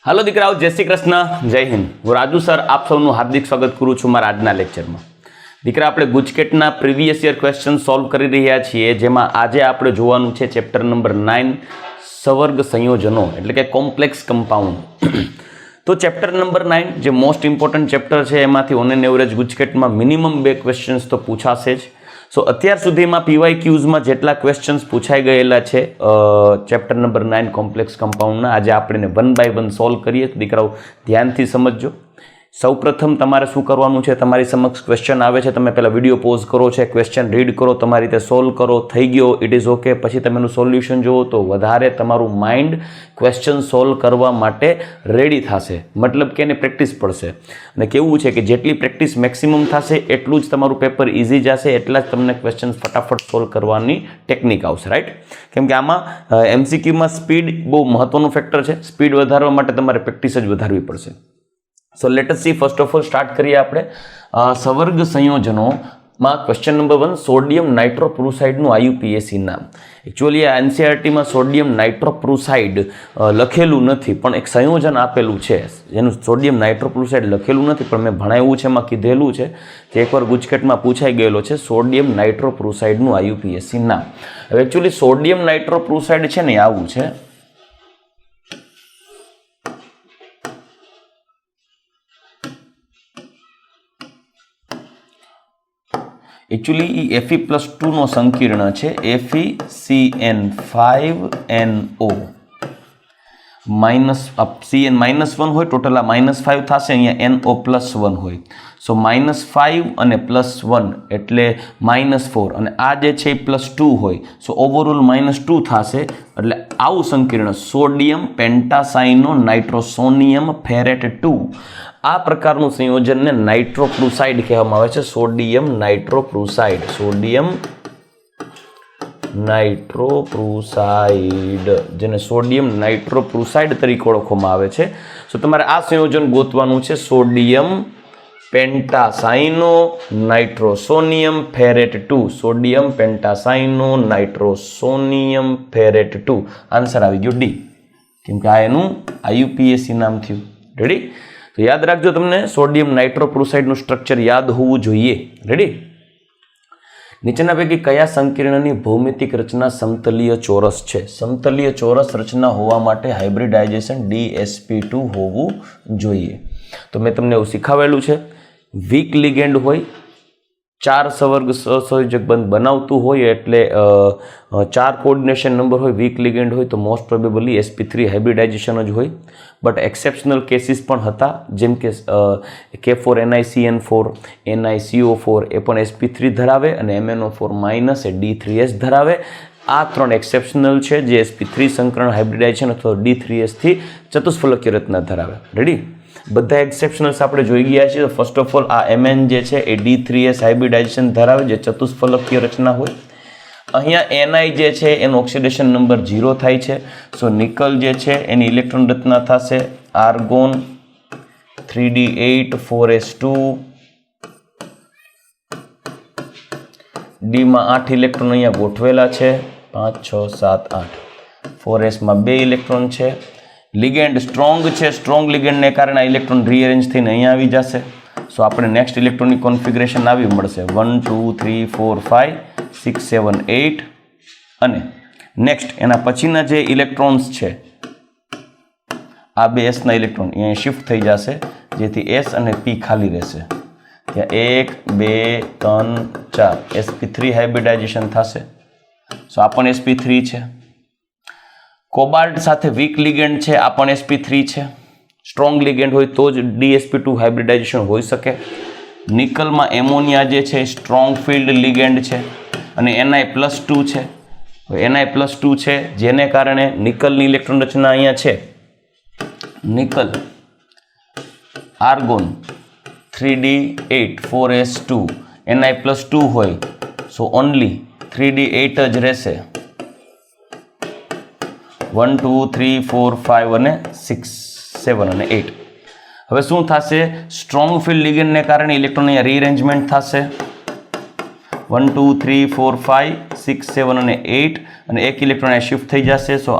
Hello दीकराओ, जय श्री कृष्ण, जय हिंद। હું રાજુ સર આપ સૌનું હાર્દિક સ્વાગત કરું છું મારા આજના લેક્ચરમાં। દીકરા, આપણે ગુજકેટના પ્રીવિયસ યર ક્વેશ્ચન સોલ્વ કરી રહ્યા છીએ, જેમાં આજે આપણે જોવાનું છે ચેપ્ટર નંબર 9 સવર્ગ સંયોજનો એટલે કે કોમ્પ્લેક્સ કમ્પાઉન્ડ। તો ચેપ્ટર નંબર 9 જે મોસ્ટ ઇમ્પોર્ટન્ટ ચેપ્ટર છે, એમાંથી ઓન એન એવરેજ ગુજકેટમાં મિનિમમ 2 ક્વેશ્ચન્સ તો પૂછાશે જ। સો અત્યાર સુધીમાં PYQsમાં જેટલા ક્વેશ્ચન્સ પૂછાઈ ગયેલા છે ચેપ્ટર નંબર 9 કોમ્પ્લેક્સ કમ્પાઉન્ડના, આજે આપણે 1 બાય 1 સોલ્વ કરીએ। તો દીકરાઓ ધ્યાનથી સમજજો। સૌપ્રથમ તમારે શું કરવાનું છે, તમારી સમક્ષ ક્વેશ્ચન આવે છે, તમે પહેલાં વિડીયો પોઝ કરો છે, ક્વેશ્ચન રીડ કરો, તમારી રીતે સોલ્વ કરો, થઈ ગયો ઇટ ઇઝ ઓકે, પછી તમે એનું સોલ્યુશન જુઓ તો વધારે તમારું માઇન્ડ ક્વેશ્ચન સોલ્વ કરવા માટે રેડી થશે, મતલબ કે એને પ્રેક્ટિસ પડશે। અને કેવું છે કે જેટલી પ્રેક્ટિસ મેક્સિમમ થશે એટલું જ તમારું પેપર ઇઝી જશે, એટલા જ તમને ક્વેશ્ચન ફટાફટ સોલ્વ કરવાની ટેકનિક આવશે, રાઈટ? કેમ કે આમાં MCQમાં સ્પીડ બહુ મહત્વનું ફેક્ટર છે, સ્પીડ વધારવા માટે તમારે પ્રેક્ટિસ જ વધારવી પડશે। So let S C, first of all start કરીએ આપણે સવર્ગ સંયોજનોમાં ક્વેશ્ચન નંબર 1, સોડિયમ નાઇટ્રોપ્રુસાઇડનું IUPAC નામ। એકચ્યુઅલી આ NCERTમાં સોડિયમ નાઇટ્રોપ્રુસાઇડ લખેલું નથી, પણ એક સંયોજન આપેલું છે જેનું સોડિયમ નાઇટ્રોપ્રુસાઇડ લખેલું નથી, પણ મેં ભણાવ્યું છે, એમાં કીધેલું છે કે એકવાર ગુજકેટમાં પૂછાઈ ગયેલો છે સોડિયમ નાઇટ્રોપ્રુસાઇડનું IUPAC નામ। હવે એકચ્યુઅલી સોડિયમ નાઇટ્રોપ્રુસાઇડ છે ને આવું છે, એકચ્યુઅલી Fe+2 નો સંકીર્ણ છે, FeCN5NO CN -1 હોય, ટોટલ આ -5 થશે, અહીંયા NO+1 હોય, સો -5 અને +1 એટલે -4, અને આ જે છે એ +2 હોય, સો ઓવરઓલ -2 થશે, એટલે આવું સંકીર્ણ સોડિયમ પેન્ટાસાઇનો નાઇટ્રોસોનિયમ ફેરેટ 2, આ પ્રકારનું સંયોજનને નાઇટ્રોપ્રુસાઇડ કહેવામાં આવે છે। સોડિયમ નાઇટ્રોપ્રુસાઇડ, સોડિયમ નાઇટ્રોપ્રુસાઇડ, જેને સોડિયમ નાઇટ્રોપ્રુસાઇડ તરીકે ઓળખવામાં આવે છે। સો તમારે આ સંયોજન ગોતવાનું છે, સોડિયમ પેન્ટાસાઇનો નાઇટ્રોસોનિયમ ફેરેટ 2, સોડિયમ પેન્ટાસાઇનો નાઇટ્રોસોનિયમ ફેરેટ 2, આન્સર આવી ગયો ડી, કેમ કે આ એનું IUPAC નામ થયું। રેડી? તો યાદ રાખજો, તમને સોડિયમ નાઇટ્રોપ્રુસાઇડનું સ્ટ્રક્ચર યાદ હોવું જોઈએ। રેડી? નીચેના પૈકી કયા સંકીર્ણની ભૌમિતિક રચના સમતલીય ચોરસ છે? સમતલીય ચોરસ રચના હોવા માટે હાઇબ્રિડાઇઝેશન DsP2 હોવું જોઈએ। તો મેં તમને એવું શીખવાડેલું છે, વીક લિગેન્ડ હોય, 4 સવર્ગ સહસંયોજક બંધ બનાવતું હોય, એટલે 4 કોઓર્ડિનેશન નંબર હોય, વીક લિગેન્ડ હોય, તો મોસ્ટ પ્રોબેબલી sp3 હાઇબ્રિડાઇઝેશન જ હોય। બટ એક્સેપ્શનલ કેસીસ પણ હતા, જેમ કે K4NiCN4, NiCO4 એ પણ sp3 ધરાવે, અને MnO4- એ D3S ધરાવે। આ 3 એક્સેપ્શનલ છે જે sp3 સંકરણ હાઇબ્રિડાઇઝેશન અથવા D3S થી ચતુષ્ફલકીય રચના ધરાવે। રેડી? બધા એક્સેપ્શનલ્સ આપણે જોઈ ગયા છીએ। ફર્સ્ટ ઓફ ઓલ આ Mn જે છે એ D3S હાઇબ્રિડાઇઝેશન ધરાવે, જે ચતુષ્ફલકીય રચના હોય। અહીંયા Ni જે છે એનો ઓક્સિડેશન નંબર 0 થાય છે, સો નિકલ જે છે એની ઇલેક્ટ્રોન રચના થશે આર્ગોન 3d8 4s2, D માં 8 ઇલેક્ટ્રોન અહીંયા ગોઠવેલા છે, 5 6 7 8, 4s માં 2 ઇલેક્ટ્રોન છે। લિગેન્ડ સ્ટ્રોંગ છે, સ્ટ્રોંગ લિગેન્ડને કારણે આ ઇલેક્ટ્રોન રીઅરેન્જ થઈને અહીંયા આવી જશે, સો આપણે નેક્સ્ટ ઇલેક્ટ્રોનની કોન્ફિગરેશન આવી મળશે 1 2 3 4 5 6 7 8, અને નેક્સ્ટ એના પછીના જે ઇલેક્ટ્રોન્સ છે આ 2 sના ઇલેક્ટ્રોન અહીંયા શિફ્ટ થઈ જશે, જેથી S અને P ખાલી રહેશે, ત્યાં 1 2 3 4 sp3 હાઇબ્રિડાઇઝેશન થશે, સો આ પણ sp3 છે। કોબાલ્ટ સાથે વીક લિગેન્ડ છે, આ પણ sp3 છે, સ્ટ્રોંગ લિગેન્ડ હોય તો જ DsP2 હાઇબ્રિડાઇઝેશન હોઈ શકે। નિકલમાં એમોનિયા જે છે સ્ટ્રોંગ ફિલ્ડ લિગેન્ડ છે, અને Ni+2 છે, Ni+2 છે, જેને કારણે નિકલની ઇલેક્ટ્રોન રચના અહીંયા છે, nickel argon 3d8 4s2, Ni+2 હોય, સો ઓનલી 3d8 જ રહેશે, 1 2 3 4 5 અને 6 7 અને 8। હવે શું થશે? સ્ટ્રોંગ ફિલ્ડ લિગેન્ડને કારણે ઇલેક્ટ્રોન અહીંયા રીઅરેન્જમેન્ટ થશે, 1 2 3 4 5 6 7 અને 8, અને એક ઇલેક્ટ્રોન શિફ્ટ થઈ જશે, સો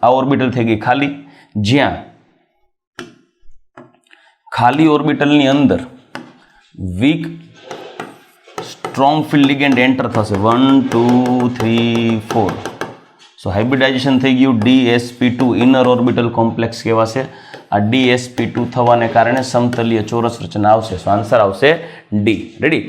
આ ઓર્બિટલ થઈ ગઈ ખાલી, જ્યાં ખાલી ઓર્બિટલની અંદર weak strong field ligand enter થશે 1 2 3 4. સો હાઇબ્રિડાઇઝેશન થઈ ગયું DsP2 ઇનર ઓર્બિટલ કોમ્પ્લેક્સ કહેવાશે. આ DsP2 થવાને કારણે સમતલીય ચોરસ રચના આવશે. સો આન્સર આવશે ડી. રેડી?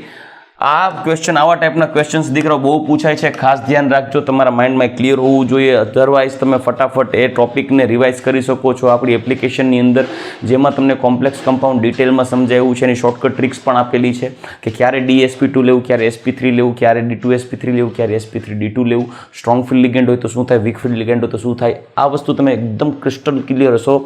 આ ક્વેશ્ચન, આવા ટાઈપના ક્વેશ્ચન્સ દીકરાઓ બહુ પૂછાય છે. ખાસ ધ્યાન રાખજો, તમારા માઇન્ડમાં ક્લિયર હોવું જોઈએ. અધરવાઇઝ તમે ફટાફટ એ ટોપિકને રિવાઇઝ કરી શકો છો આપણી એપ્લિકેશનની અંદર, જેમાં તમને કોમ્પ્લેક્સ કમ્પાઉન્ડ ડિટેલમાં સમજાવ્યું છે. એની શોર્ટકટ ટ્રિક્સ પણ આપેલી છે કે ક્યારે DsP2 લેવું, ક્યારે sp3 લેવું, ક્યારે D2sp3 લેવું, ક્યારે sp3d2 લેવું, સ્ટ્રોંગ ફિલ્ડ લિગેન્ડ હોય તો શું થાય, વીક ફિલ્ડ લિગેન્ડ હોય તો શું થાય. આ વસ્તુ તમે એકદમ ક્રિસ્ટલ ક્લિયર હશો,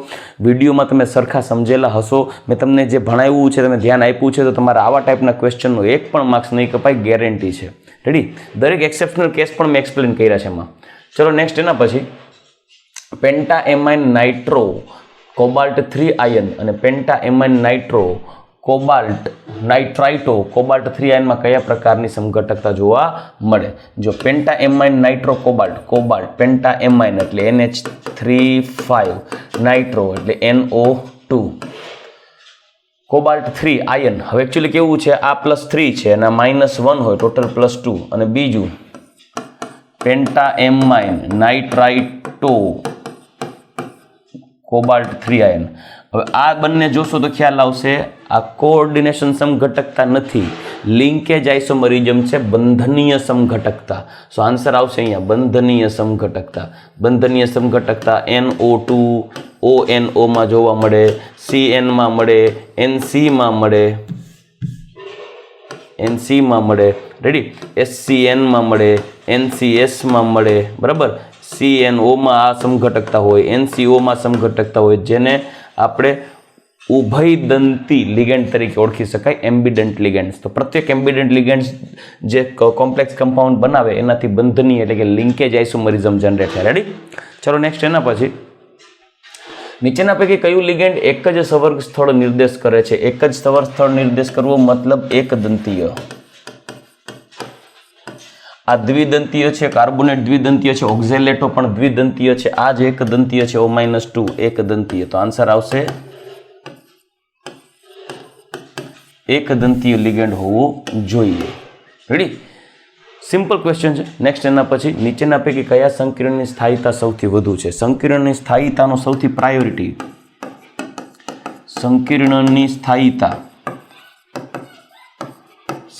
વિડીયોમાં તમે સરખા સમજેલા હશો, મેં તમને જે ભણાવ્યું છે તમે ધ્યાન આપ્યું છે, તો તમારા આવા ટાઈપના ક્વેશ્ચનનો એક પણ માર્ક્સ નહીં કપાય, ગેરંટી છે. રેડી? દરેક એક્સેપ્શનલ કેસ પણ મેં એક્સપ્લેન કર્યા છે એમાં. ચલો નેક્સ્ટ, એના પછી પેન્ટાએમાઇન નાઇટ્રો કોબાલ્ટ 3 આયન અને પેન્ટાએમાઇન નાઇટ્રો કોબાલ્ટ નાઇટ્રાઇટો કોબાલ્ટ 3 આયનમાં કયા પ્રકારની સમઘટકતા જોવા મળે? જો પેન્ટાએમાઇન નાઇટ્રો કોબાલ્ટ પેન્ટાએમાઇન એટલે NH3 નાઇટ્રો એટલે NO2, કોબાલ્ટ 3 આયન. હવે એકચ્યુઅલી કેવું છે, આ +3 છે અને -1 હોય, ટોટલ +2. અને બીજું પેન્ટાએમાઇન નાઇટ્રાઇટો કોબાલ્ટ 3 આયન. હવે આ બંને જોશો તો ખ્યાલ આવશે, આ કોઓર્ડિનેશન સમઘટકતા નથી, લિંકેજ આઇસોમરિઝમ છે, બંધનીય સમઘટકતા. સો આન્સર આવશે અહીંયા બંધનીય સમઘટકતા. બંધનીય સમઘટકતા NO2 ONO માં જોવા મળે, CN માં મળે, NC માં મળે, NC માં મળે. રેડી? SCN માં મળે, NCS માં મળે. બરાબર? CNO માં આ સમઘટકતા હોય, NCO માં સમઘટકતા હોય, જેને આપણે ઉભયદંતી લિગેન્ડ તરીકે ઓળખી શકાય, એમ્બિડન્ટ લિગેન્ડ્સ. તો પ્રત્યેક એમ્બિડન્ટ લિગેન્ડ્સ જે કોમ્પ્લેક્સ કમ્પાઉન્ડ બનાવે એનાથી બંધનીય એટલે કે લિંકેજ આઇસોમરિઝમ જનરેટ થાય. રેડી? ચલો નેક્સ્ટ, એના પછી નીચેના પૈકી કયું લિગેન્ડ એક જ સંવર્ગ સ્થળ નિર્દેશ કરે છે? એક જ સંવર્ગ સ્થળ નિર્દેશ કરવો મતલબ એકદંતીય. આ દ્વિદંતીય છે, કાર્બોનેટ દ્વિદંતીય છે, ઓક્ઝેલેટો પણ દ્વિદંતીય છે, આ જ એકદંતીય છે, O-2 એકદંતીય. તો આન્સર આવશે એકદંતીય લિગેન્ડ હોવું જોઈએ. રેડી? સિમ્પલ ક્વેશ્ચન છે. નેક્સ્ટ, એના પછી નીચેના પૈકી કયા સંકીર્ણની સ્થાયીતા સૌથી વધુ છે? સંકીર્ણની સ્થાયીતાનો સૌથી પ્રાયોરિટી, સંકીર્ણની સ્થાયીતા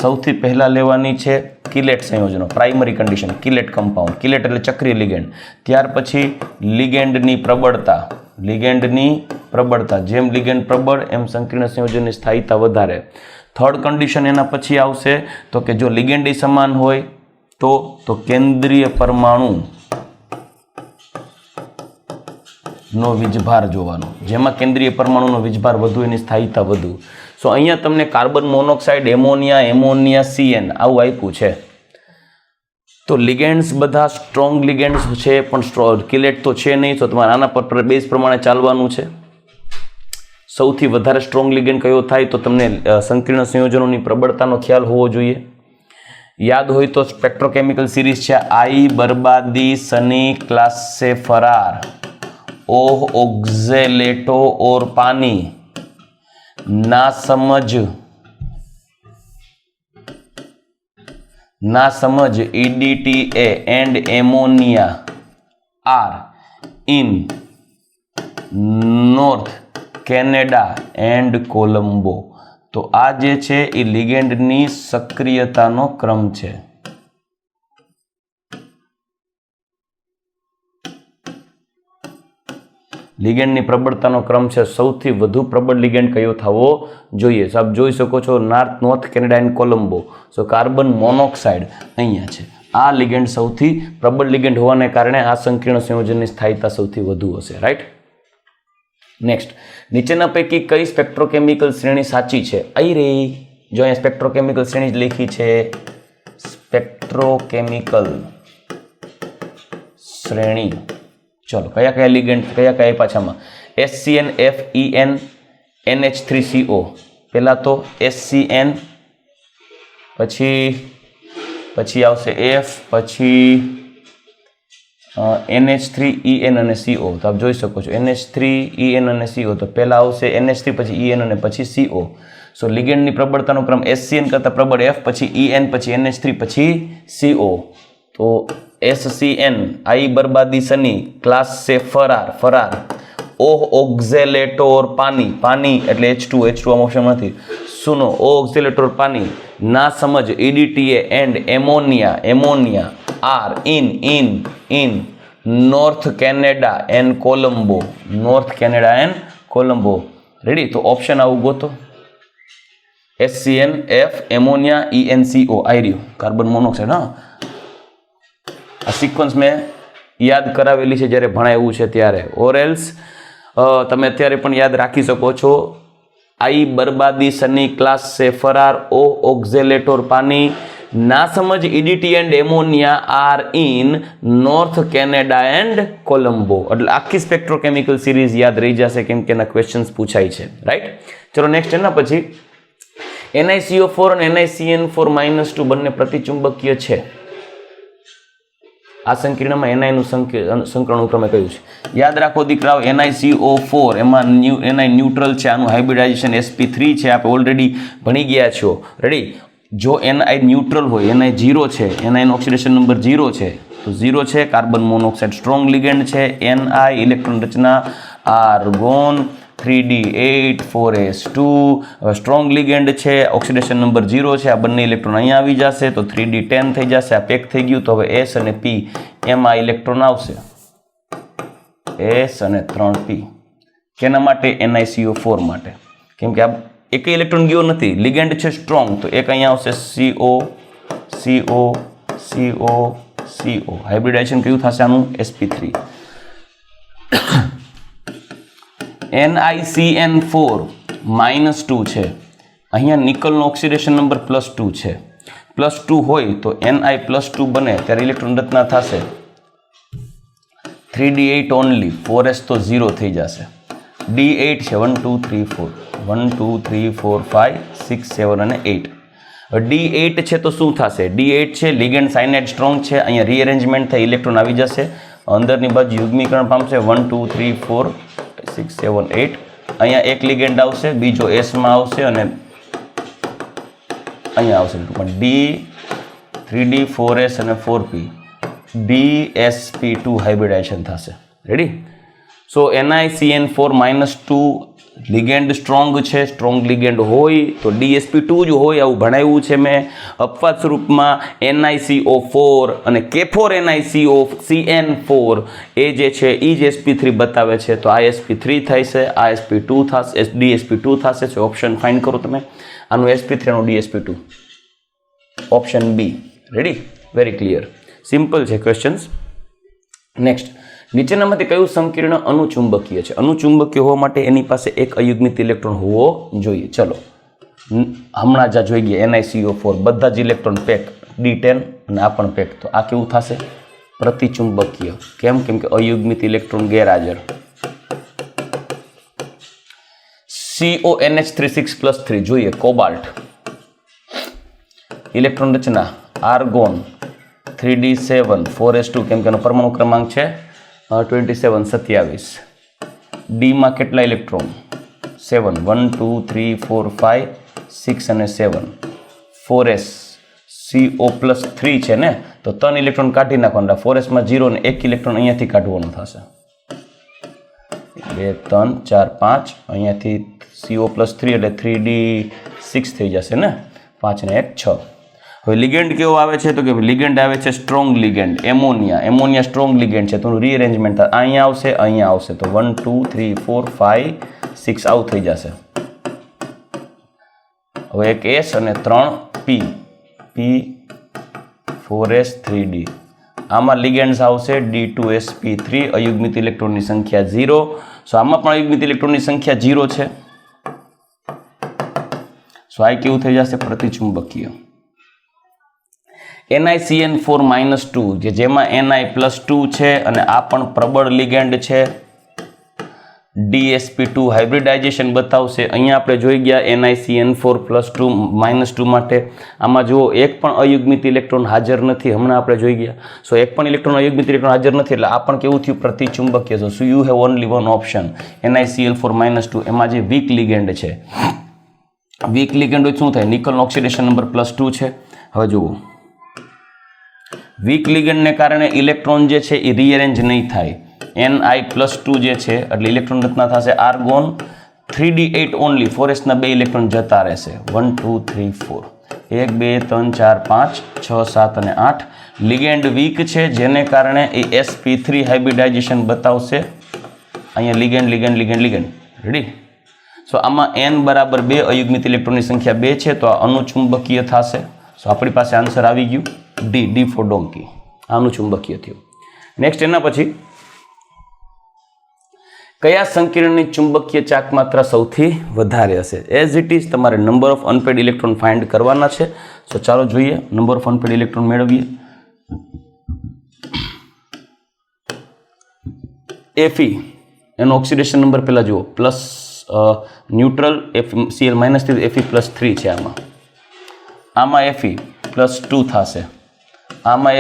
સૌથી પહેલા લેવાની છે કિલેટ સંયોજનો, પ્રાઇમરી કન્ડિશન, કિલેટ કમ્પાઉન્ડ. કિલેટ એટલે ચક્રીય લિગેન્ડ. ત્યાર પછી લિગેન્ડની પ્રબળતા, લિગેન્ડની પ્રબળતા, જેમ લિગેન્ડ પ્રબળ એમ સંકીર્ણ સંયોજનની સ્થાયીતા વધારે. થર્ડ કન્ડિશન એના પછી આવશે તો કે જો લિગેન્ડ સમાન હોય તો કેન્દ્રીય પરમાણુ નો વીજભાર જોવાનો, જેમાં કેન્દ્રીય પરમાણુનો વીજભાર વધુ એની સ્થાયીતા વધુ. સો અહીંયા તમને કાર્બન મોનોક્સાઇડ, એમોનિયા, CN આવું આપ્યું છે. તો લિગેન્ડ્સ બધા સ્ટ્રોંગ લિગેન્ડ્સ છે, પણ કિલેટ તો છે નહીં, તો તમારે આના પર બેઝ પ્રમાણે ચાલવાનું છે. સૌથી વધારે સ્ટ્રોંગ લિગેન્ડ કયો થાય તો તમને સંકીર્ણ સંયોજનોની પ્રબળતાનો ખ્યાલ હોવો જોઈએ. યાદ હોય તો સ્પેક્ટ્રોકેમિકલ સિરીઝ છે, આઈ બરબાદી સની ક્લાસે ફરાર ઓહ ઓક્ઝેલેટો ઓર પાनी ना समझ EDTA and ammonia are in north Canada and Colombo. तो आ जे छे ए लिगेंडनी सक्रियतानो क्रम छे. लिगेंडनी प्रबળતાનો ક્રમ છે. સૌથી વધુ પ્રબળ લિગેન્ડ કયો થવો જોઈએ? આપ જોઈ શકો છો north Canada and Colombo. So carbon monoxide અહીંયા છે. આ લિગેન્ડ સૌથી પ્રબળ લિગેન્ડ હોવાને કારણે આ સંકીર્ણ સંયોજનની સ્થાયીતા સૌથી વધુ હશે. રાઈટ? નેક્સ્ટ, નીચેના પૈકી કઈ સ્પેક્ટ્રોકેમિકલ શ્રેણી સાચી છે? અહીં રે, જો અહીંયા સ્પેક્ટ્રોકેમિકલ શ્રેણી જ લખી છે. સ્પેક્ટ્રોકેમિકલ શ્રેણી. ચલો, કયા કયા લિગેન્ડ, કયા પાછામાં? SCN, FEN, NH3CO. પહેલા તો SCN, પછી આવશે F, પછી NH3 EN અને CO. તો આપ જોઈ શકો છો NH3 EN અને CO. તો પહેલા આવશે NH3 પછી EN અને પછી CO. સો લિગેન્ડની પ્રબળતાનો ક્રમ SCN કરતાં પ્રબળ F પછી EN પછી NH3 પછી CO. તો SCN आई बर्बादी सनी क्लास से फरार ओ ऑक्जेलेटोर पानी એટલે H2 આમ ઓપ્શન નથી. सुनो ओ ऑक्जेलेटोर पानी ना समझ EDTA and ammonia are in north Canada and Colombo. Ready. तो ऑप्शन આવું ગોતો. SCN F एमोनिया ENCO आई રહ્યું કાર્બન મોનોક્સાઇડ. હા, આ સિક્વન્સ મેં યાદ કરાવેલી છે જ્યારે ભણાવ્યું છે ત્યારે. ઓર એલ્સ તમે અત્યારે પણ યાદ રાખી શકો છો. आई बर्बादी सनी क्लास से फरार ओ ऑक्जेलेटोर पानी ना समझ EDTA and ammonia are in north Canada and Colombo. એટલે આખી સ્પેક્ટ્રોકેમિકલ સિરીઝ યાદ રહી જશે કેમ કે એના ક્વેશ્ચન્સ પૂછાય છે. રાઈટ. ચલો નેક્સ્ટ એના પછી NiCO4 અને NiCN4-2 બંને પ્રતિચુંબકીય છે. આ સંકીર્ણમાં ni નું સંકરણ ક્રમે કયું છે? યાદ રાખો દીકરાઓ, NiCO4 એમાં Ni ન્યુટ્રલ છે, આનું હાઇબ્રિડાઇઝેશન sp3 છે, આપણે ઓલરેડી ભણી ગયા છો. રેડી. જો Ni ન્યુટ્રલ હોય, Ni 0 છે, Ni નો ઓક્સિડેશન નંબર 0 છે, તો 0 છે કાર્બન મોનોક્સાઇડ સ્ટ્રોંગ લિગેન્ડ છે. Ni ઇલેક્ટ્રોન રચના argon 3d8 4s2 strong ligand છે, ઓક્સિડેશન નંબર 0 છે. આ બંને ઇલેક્ટ્રોન અહીંયા આવી જશે તો 3d10 થઈ જશે. આ પેક થઈ ગયું. તો હવે S અને P એમાં ઇલેક્ટ્રોન આવશે, S અને 3p. કેના માટે? NiCO4 માટે. કેમ કે આ એક ઇલેક્ટ્રોન ગયો નથી, લિગેન્ડ છે સ્ટ્રોંગ, તો એક અહીંયા આવશે CO. હાઇબ્રિડાઇઝેશન કયું થશે આનું? sp3. NiCN4-2 છે. અહીંયા નિકલનો ઓક્સિડેશન નંબર +2 છે. +2 હોય તો Ni+2 બને ત્યારે ઇલેક્ટ્રોન રચના થશે 3d8 ઓનલી, 4s તો 0 થઈ જશે. d8 છે 1 2 3 4 1 2 3 4 5 6 7 અને 8. d8 છે તો શું થશે? d8 છે લિગેન્ડ સાઇનાઇડ સ્ટ્રોંગ છે, અહીંયા રીઅરેન્જમેન્ટ થઈ ઇલેક્ટ્રોન આવી જશે, અંદરની બાજુ યુગ્મીકરણ પામશે 1 2 3 4 6 7 8. અહીંયા એક લિગેન્ડ આવશે, બીજો S માં આવશે અને અહીંયા આવશે D 3D 4S અને 4P DSP2 હાઇબ્રિડાઇઝેશન થશે. રેડી. સો NiCN4-2 લિગેન્ડ સ્ટ્રોંગ છે, સ્ટ્રોંગ લિગેન્ડ હોય તો DSP2 જ હોય, આવું ભણાવ્યું છે મેં. અપવાદ સ્વરૂપમાં NiCO4 અને K4 NiCN4 એ જે છે એ જ sp3 બતાવે છે, તો આ sp3 થશે, આ sp2 થશે, DSP2 થશે. સો ઓપ્શન ફાઇન્ડ કરો તમે. આનું sp3 નું DSP2 option B. Ready. Very clear, simple છે ક્વેશ્ચન્સ. નેક્સ્ટ, નીચેનામાંથી કયું સંકીર્ણ અનુચુંબકીય છે? અનુચુંબકીય હોવા માટે એની પાસે એક અયુગ્મિત ઇલેક્ટ્રોન હોવો જોઈએ. ચલો હમણાં જ જોઈ ગયા NiCO4 બધા જ ઇલેક્ટ્રોન પેક, D10 અને આ પણ પેક, તો આ કેવું થશે? પ્રતિચુંબકીય. કેમ? કેમ કે અયુગ્મિત ઇલેક્ટ્રોન ગેરહાજર. CONH36+3 જોઈએ, કોબાલ્ટ. ઇલેક્ટ્રોન રચના આર્ગોન 3d7 4s2, કેમ કે એનો પરમાણુ ક્રમાંક છે 27 27. ડી માં કેટલા ઇલેક્ટ્રોન? 7 1 2 3 4 5 6 અને 7. 4s CO+3 છે ને, તો 3 ઇલેક્ટ્રોન કાઢી નાખવાના. 4s માં 0 ને 1 ઇલેક્ટ્રોન અહીંયાથી કાઢવાનું થશે. 2 3 4 5 અહીંયાથી CO+3 એટલે 3d6 થઈ જશે ને, 5 ને 1 6. હવે લિગેન્ડ કેવો આવે છે? તો કે લિગેન્ડ આવે છે strong ligand ammonia strong ligand છે, તો રીઅરેન્જમેન્ટ અહીંયા આવશે, અહીંયા આવશે, તો 1 2 3 4 5 6 આવું થઈ જશે. હવે એક S અને 3p 4s 3d. આમાં લિગેન્ડ્સ આવશે D2sp3, અયુગ્મિત ઇલેક્ટ્રોનની સંખ્યા 0. સો આમાં પણ અયુગ્મિત ઇલેક્ટ્રોનની સંખ્યા 0 છે. સો આ કેવું થઈ જશે? પ્રતિચુંબકીય. NiCN4-2 જેમાં Ni+2 છે અને આ પણ પ્રબળ લિગેન્ડ છે. DsP2 હાઇબ્રિડાઇઝેશન બતાવશે. અહીંયા આપણે જોઈ ગયા NiCN4+2 -2 માટે આમાં જુઓ એક પણ અયુગ્મિત ઇલેક્ટ્રોન હાજર નથી. હમણાં આપણે જોઈ ગયા. સો એક પણ અયુગ્મિત ઇલેક્ટ્રોન હાજર નથી એટલે આ પણ કેવું થયું? પ્રતિચુંબકીય. So you have only one option NiCl4-2. એમાં જે વીક લિગેન્ડ છે, વીક લિગેન્ડ શું થાય? નિકલનો ઓક્સિડેશન નંબર +2 છે. હવે જુઓ, વીક લિગેન્ડને કારણે ઇલેક્ટ્રોન જે છે એ રીઅરેન્જ નહીં થાય. Ni+2 જે છે એટલે ઇલેક્ટ્રોન રચના થશે આર્ગોન 3d8 ઓનલી. 4s ના 2 ઇલેક્ટ્રોન જતા રહેશે. 1 2 3 4 1 2 3 4 5 6 7 અને 8. લિગેન્ડ વીક છે જેને કારણે એ sp3 હાઇબ્રિડાઇઝેશન બતાવશે. અહીંયા લિગેન્ડ રેડી. સો આમાં n બરાબર 2 અયુગ્મિત ઇલેક્ટ્રોનની સંખ્યા 2 છે તો આ અનુચુંબકીય થશે. સો આપણી પાસે આન્સર આવી ગયું ડી ફોર ડોંકી. અનુચુંબકીય થયું. નેક્સ્ટ એના પછી કયા સંકીર્ણની ચુંબકીય ચાક માત્રા સૌથી વધારે હશે? એઝ ઇટ ઇઝ તમારે number of unpaid electron find કરવાના છે. સો ચાલો જોઈએ નંબર ઓફ અનપેડ ઇલેક્ટ્રોન મેળવીએ. Fe એનો ઓક્સિડેશન નંબર પહેલા જુઓ પ્લસ ન્યુટ્રલ Cl- Fe+3 છે. આમાં Fe+2 થશે. આમાં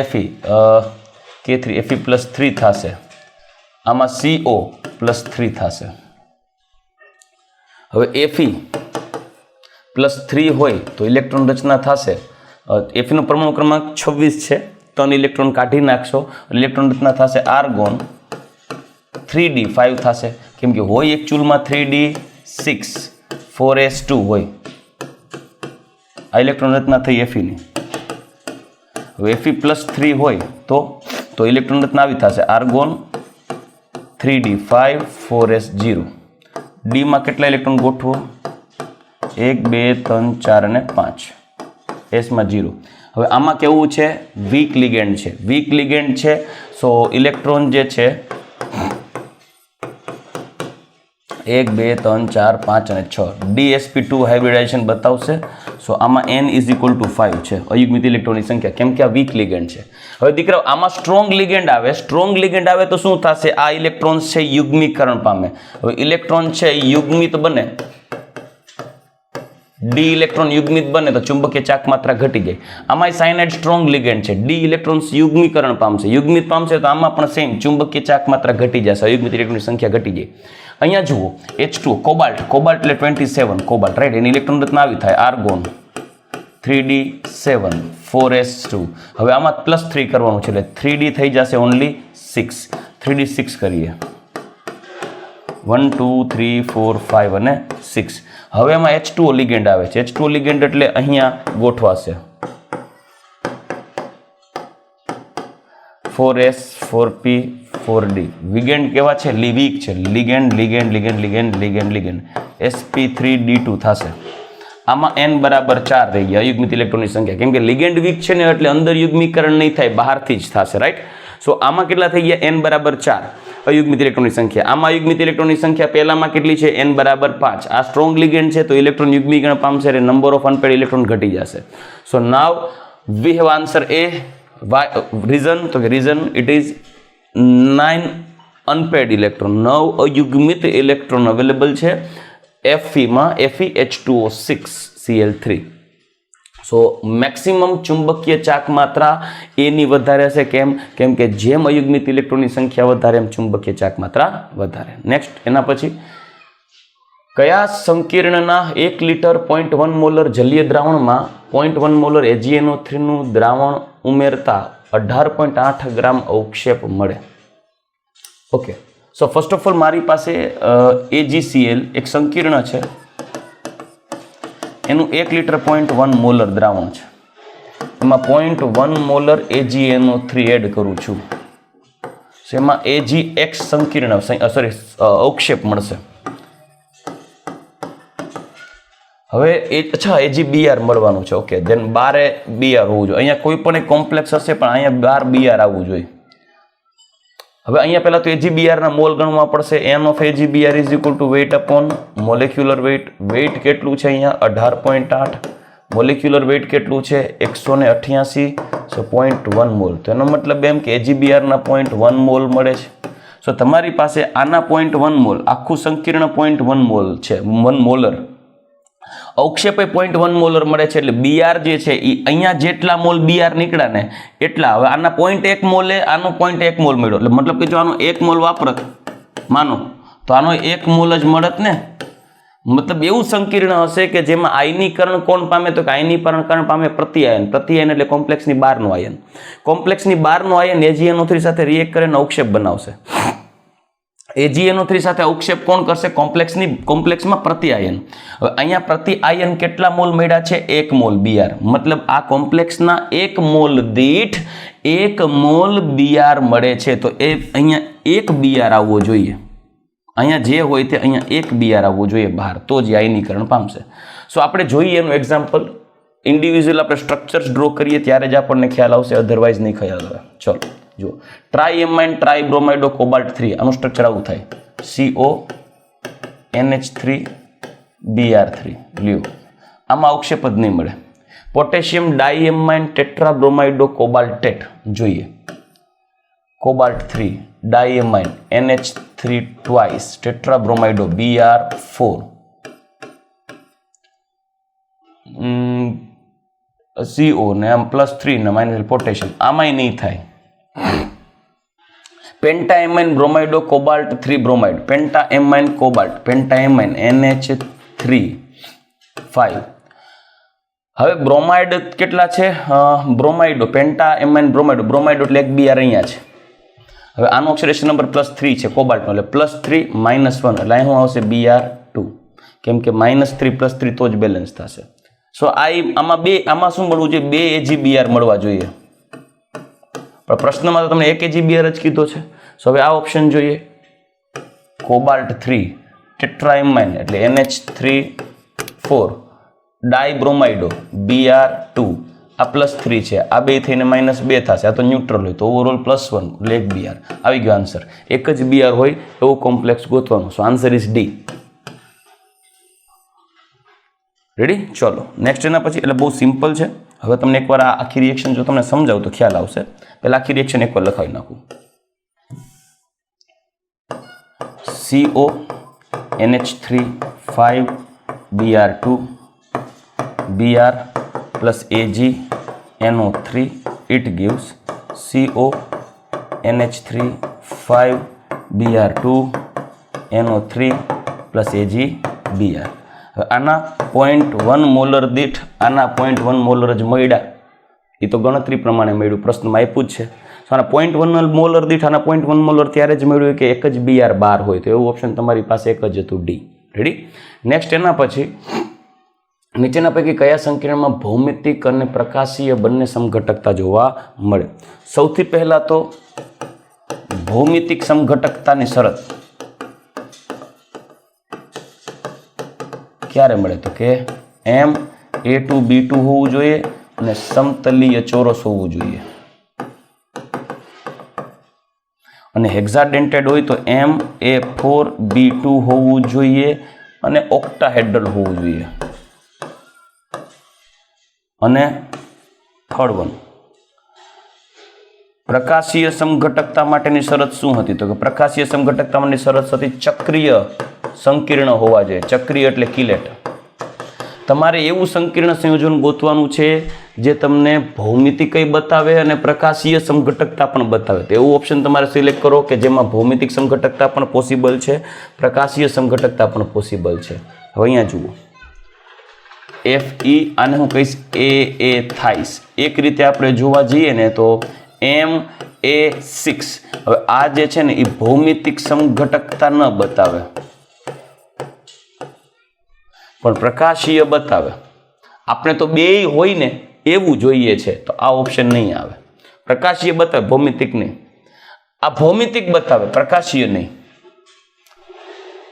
K3 Fe+3 થશે. આમાં CO+3 થશે. હવે Fe+3 હોય તો ઇલેક્ટ્રોન રચના થશે. Fe નો પરમાણુ ક્રમાંક 26 છે. 3 ઇલેક્ટ્રોન કાઢી નાખશો, ઇલેક્ટ્રોન રચના થશે આર્ગોન 3d5 થશે. કેમ કે હોય એક ચૂલમાં 3d6 4s2 હોય. આ ઇલેક્ટ્રોન રચના થઈ Feની. હવે Fe+3 હોય તો ઇલેક્ટ્રોન રચના આવી થશે આર્ગોન 3d5 4s0. ડી માં કેટલા ઇલેક્ટ્રોન ગોઠવો? 1 2 3 4 અને 5. એસ માં 0. હવે આમાં કેવું છે? વીક લિગેન્ડ છે. વીક લિગેન્ડ છે સો ઇલેક્ટ્રોન જે છે 1 2 3 4 5 અને 6 DsP2 હાઇબ્રિડાઇઝેશન બતાવશે. સો આમાં n = 5 છે અયુગ્મિત ઇલેક્ટ્રોનની સંખ્યા, કેમ કે આ વીક લિગેન્ડ છે. હવે દીકરાઓ આમાં સ્ટ્રોંગ લિગેન્ડ આવે. સ્ટ્રોંગ લિગેન્ડ આવે તો શું થશે? આ ઇલેક્ટ્રોન્સ છે યુગ્મીકરણ પામે. હવે ઇલેક્ટ્રોન છે યુગ્મિત બને, ડી ઇલેક્ટ્રોન યુગ્મિત બને તો ચુંબકીય ચાક માત્રા ઘટી જાય. આમાં સાયનાઇડ સ્ટ્રોંગ લિગેન્ડ છે. ડી ઇલેક્ટ્રોન્સ યુગ્મીકરણ પામશે, યુગ્મિત પામશે તો આમાં પણ સેમ ચુંબકીય ચાક માત્રા ઘટી જશે, અયુગ્મિત ઇલેક્ટ્રોનની સંખ્યા ઘટી જાય. અહીંયા જુઓ H2 કોબાલ્ટ એટલે 27 કોબાલ્ટ રાઈટ. એની ઇલેક્ટ્રોન રચના આવી થાય આર્ગોન 3d7 4s2. હવે આમાં +3 કરવાનું છે એટલે 3d થઈ જશે ઓનલી 6. 3d6 કરીએ 1 2 3 4 5 અને 6. હવે એમાં H2O લિગેન્ડ આવે છે. H2O લિગેન્ડ એટલે અહીંયા ગોઠવાશે 4s 4p 4d. લિગેન્ડ કેવા છે? વીક છે. લિગેન્ડ sp3d2 થશે. આમાં n બરાબર 4 રહી ગયા અયુગ્મિત ઇલેક્ટ્રોનની સંખ્યા, કેમ કે લિગેન્ડ વીક છે ને એટલે અંદર યુગ્મીકરણ નહીં થાય, બહારથી જ થશે રાઈટ. સો આમાં કેટલા થઈ ગયા? n બરાબર 4 અયુગ્મિત ઇલેક્ટ્રોનની સંખ્યા. આમાં અયુગ્મિત ઇલેક્ટ્રોનની સંખ્યા પહેલામાં કેટલી છે? n બરાબર 5. આ સ્ટ્રોંગ લિગેન્ડ છે તો ઇલેક્ટ્રોન યુગ્મીકરણ પામશે એટલે નંબર ઓફ અનપેડ ઇલેક્ટ્રોન ઘટી જશે. So now we have answer A. Reason તો કે reason it is 9 unpaired electron, 9 અયુગ્મિત ઇલેક્ટ્રોન અવેલેબલ છે Fe માં FeH2O6 Cl3. સો મેક્સિમમ ચુંબકીય ચાક માત્રા A ની વધારે હશે. કેમ કે જેમ અયુગ્મિત ઇલેક્ટ્રોનની સંખ્યા વધારે એમ ચુંબકીય ચાક માત્રા વધારે. નેક્સ્ટ એના પછી કયા સંકીર્ણના 1 લિટર 0.1 મોલર જલીય દ્રાવણમાં 0.1 મોલર AgNO3 નું દ્રાવણ ઉમેરતા 18.8 ગ્રામ અવક્ષેપ મળે? Okay, so first of all મારી પાસે AgCl એક સંકીર્ણ છે, એનું 1 લિટર 0.1 મોલર દ્રાવણ છે. એમાં 0.1 મોલર AgNO3 એડ કરું છું. એમાં AgX સંકીર્ણ અવક્ષેપ મળશે. હવે AgBr મળવાનું છે. ઓકે, ધેન 12 Br હોવું જોઈએ. અહીંયા કોઈ પણ એક કોમ્પ્લેક્સ હશે પણ અહીંયા 12 Br આવવું જોઈએ. હવે અહીંયા પહેલા તો AgBr ના મોલ ગણવા પડશે. n of AgBr is equal to weight upon molecular weight. Weight કેટલું છે અહીંયા? 18.8. મોલેક્યુલર વેઇટ કેટલું છે? 188. So 0.1 mole. તો એનો મતલબ એમ કે AgBr ના 0.1 મોલ મળે છે. સો તમારી પાસે આના 0.1 મોલ આખું સંકીર્ણ 0.1 મોલ છે, 1 મોલર. અવક્ષેપે 0.1 મોલર મળે છે. એટલે બીઆર જે છે એ અહીંયા જેટલા મોલ બીઆર નીકળ્યા ને એટલા. હવે આના 0.1 મોલે આનો 0.1 મોલ મળ્યો. એટલે મતલબ કે જો આનો 1 મોલ વાપરત માનો તો આનો 1 મોલ જ મળત ને. મતલબ એવું સંકીર્ણ હશે કે જેમાં આયનીકરણ કોણ પામે તો કે આયનીકરણ પામે પ્રતિઆયન. પ્રતિઆયન એટલે કોમ્પ્લેક્સની બહારનું આયન. કોમ્પ્લેક્સની બહારનું આયન AgNO3 સાથે રિએક્ટ કરીને અવક્ષેપ બનાવશે. AgNO3 સાથે અવક્ષેપ કોણ કરશે? કોમ્પ્લેક્સમાં પ્રતિઆયન. હવે અહીંયા પ્રતિઆયન કેટલા મોલ મળ્યા છે? 1 મોલ બીઆર. મતલબ આ કોમ્પ્લેક્સના 1 મોલ દીઠ 1 મોલ બીઆર મળે છે. તો એ અહીંયા 1 બીઆર આવવો જોઈએ. અહીંયા જે હોય તે અહીંયા 1 બીઆર આવવું જોઈએ બહાર, તો જ આયનીકરણ પામશે. સો આપણે જોઈએ એનું એક્ઝામ્પલ. ઇન્ડિવિજ્યુઅલ આપણે સ્ટ્રક્ચર્સ ડ્રો કરીએ ત્યારે જ આપણને ખ્યાલ આવશે, અધરવાઇઝ નહીં ખ્યાલ આવે. ચલો જો ટ્રાયએમાઇન ટ્રાયબ્રોમાઇડો કોબાલ્ટ 3 આનું સ્ટ્રક્ચર આવું થાય. CONH3 Br3 લ્યો. આમાં અવક્ષેપ જ નહીં મળે. Potassium diammine tetrabromido cobaltate જોઈએ. Cobalt 3 diammine NH3 twice tetrabromido Br4 CO ને આમ +3 ને માઇનસ પોટેશિયમ આમાંય નહીં થાય. પેન્ટાએમાઇન બ્રોમાઇડો કોબાલ્ટ 3 બ્રોમાઇડ પેન્ટાએમાઇન કોબાલ્ટ પેન્ટાએમાઇન NH3 5. હવે બ્રોમાઇડ કેટલા છે? બ્રોમાઇડો પેન્ટાએમાઇન બ્રોમાઇડો એટલે 1 બીઆર અહીંયા છે. હવે આનો ઓક્સિડેશન નંબર +3 છે કોબાલ્ટનો, એટલે +3 -1 એટલે અહીં શું આવશે? Br2. કેમ કે -3 +3 તો જ બેલેન્સ થશે. સો આમાં શું મળવું જોઈએ? 2 AgBr મળવા જોઈએ. પણ પ્રશ્નમાં તો તમને 1 AgBr જ કીધો છે. સો હવે આ ઓપ્શન જોઈએ. કોબાલ્ટ 3 ટેટ્રાએમાઇન એટલે NH3 ડાયબ્રોમાઇડો Br2 આ +3 છે. આ બે થઈને -2 થશે. આ તો ન્યુટ્રલ હોય તો ઓવરઓલ +1 એટલે 1 બીઆર આવી ગયો આન્સર. 1 જ બીઆર હોય એવું કોમ્પ્લેક્સ ગોતવાનું. So answer is D. Ready? ચલો નેક્સ્ટ એના પછી. એટલે બહુ સિમ્પલ છે. હવે તમને એકવાર આ આખી રિએક્શન જો તમને સમજાવું તો ખ્યાલ આવશે. પહેલા આખી રિએક્શન એકવાર લખાવી નાખું. CONH3 5 Br2 Br plus AgNO3 it gives CONH3 5 Br2 NO3 plus AgBr. આના 0.1 મોલર દીઠ આના 0.1 મોલર જ મળ્યા. એ તો ગણતરી પ્રમાણે મળ્યું, પ્રશ્નમાં આપ્યું જ છે. આના 0.1 મોલર દીઠ આના 0.1 મોલર ત્યારે જ મળ્યું કે 1 જ બીઆર બહાર હોય. તો એવું ઓપ્શન તમારી પાસે એક જ હતું, D. રેડી? નેક્સ્ટ એના પછી નીચેના પૈકી કયા સંકીર્ણમાં ભૌમિતિક અને પ્રકાશીય બંને સમઘટકતા જોવા મળે? સૌથી પહેલા તો ભૌમિતિક સમઘટકતાની શરત ક્યારે મળે? તો કે MA2B2 હોવું જોઈએ અને સમતલીય ચોરસ હોવું જોઈએ. અને હેક્સાડેન્ટેડ હોય તો MA4B2 હોવું જોઈએ અને ઓક્ટાહેડ્રલ હોવું જોઈએ. અને થર્ડ વન, પ્રકાશીય સમઘટકતા માટેની શરત શું હતી? તો કે પ્રકાશીય સમઘટકતા માટેની શરત હતી ચક્રીય સંકીર્ણ હોવા જોઈએ. ચક્રીય એટલે કિલેટ. તમારે એવું સંકીર્ણ સંયોજન ગોતવાનું છે જે તમને ભૌમિતિક બતાવે અને પ્રકાશીય સમઘટકતા પણ બતાવે. તો એવું ઓપ્શન તમારે સિલેક્ટ કરો કે જેમાં ભૌમિતિક સમઘટકતા પણ પોસિબલ છે, પ્રકાશીય સમઘટકતા પણ પોસિબલ છે. હવે અહીંયા જુઓ, FE આને હું કહીશ AA થાઈસ. એક રીતે આપણે જોવા જઈએ ને તો MA6. હવે આ જે છે ને એ ભૌમિતિક સમઘટકતા ન બતાવે પણ પ્રકાશીય બતાવે. આપણે તો બે હોય ને એવું જોઈએ છે, તો આ ઓપ્શન નહીં આવે. પ્રકાશીય બતાવે, ભૌમિતિક નહીં. આ ભૌમિતિક બતાવે, પ્રકાશીય નહીં.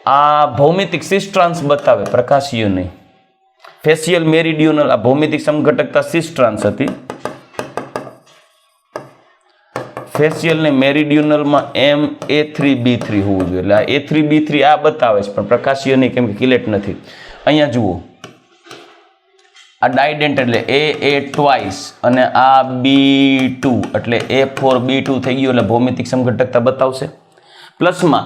આ ભૌમિતિક સિસ્ટ્રાન્સ બતાવે, પ્રકાશીય નહીં. ફેશિયલ મેરિડિયોનલ આ ભૌમિતિક સમઘટકતા સિસ્ટ્રાન્સ હતી. ફેશિયલ ને મેરિડિયોનલમાં MA3B3 હોવું જોઈએ. એટલે આ A3B3 આ બતાવે છે પણ પ્રકાશીય નહીં, કેમ કે કિલેટ નથી. અહીંયા જુઓ, આ ડાયડેન્ટ એટલે AA ટ્વાઇસ અને આ B2 એટલે A4B2 થઈ ગયું એટલે ભૌમિતિક સમઘટકતા બતાવશે. પ્લસમાં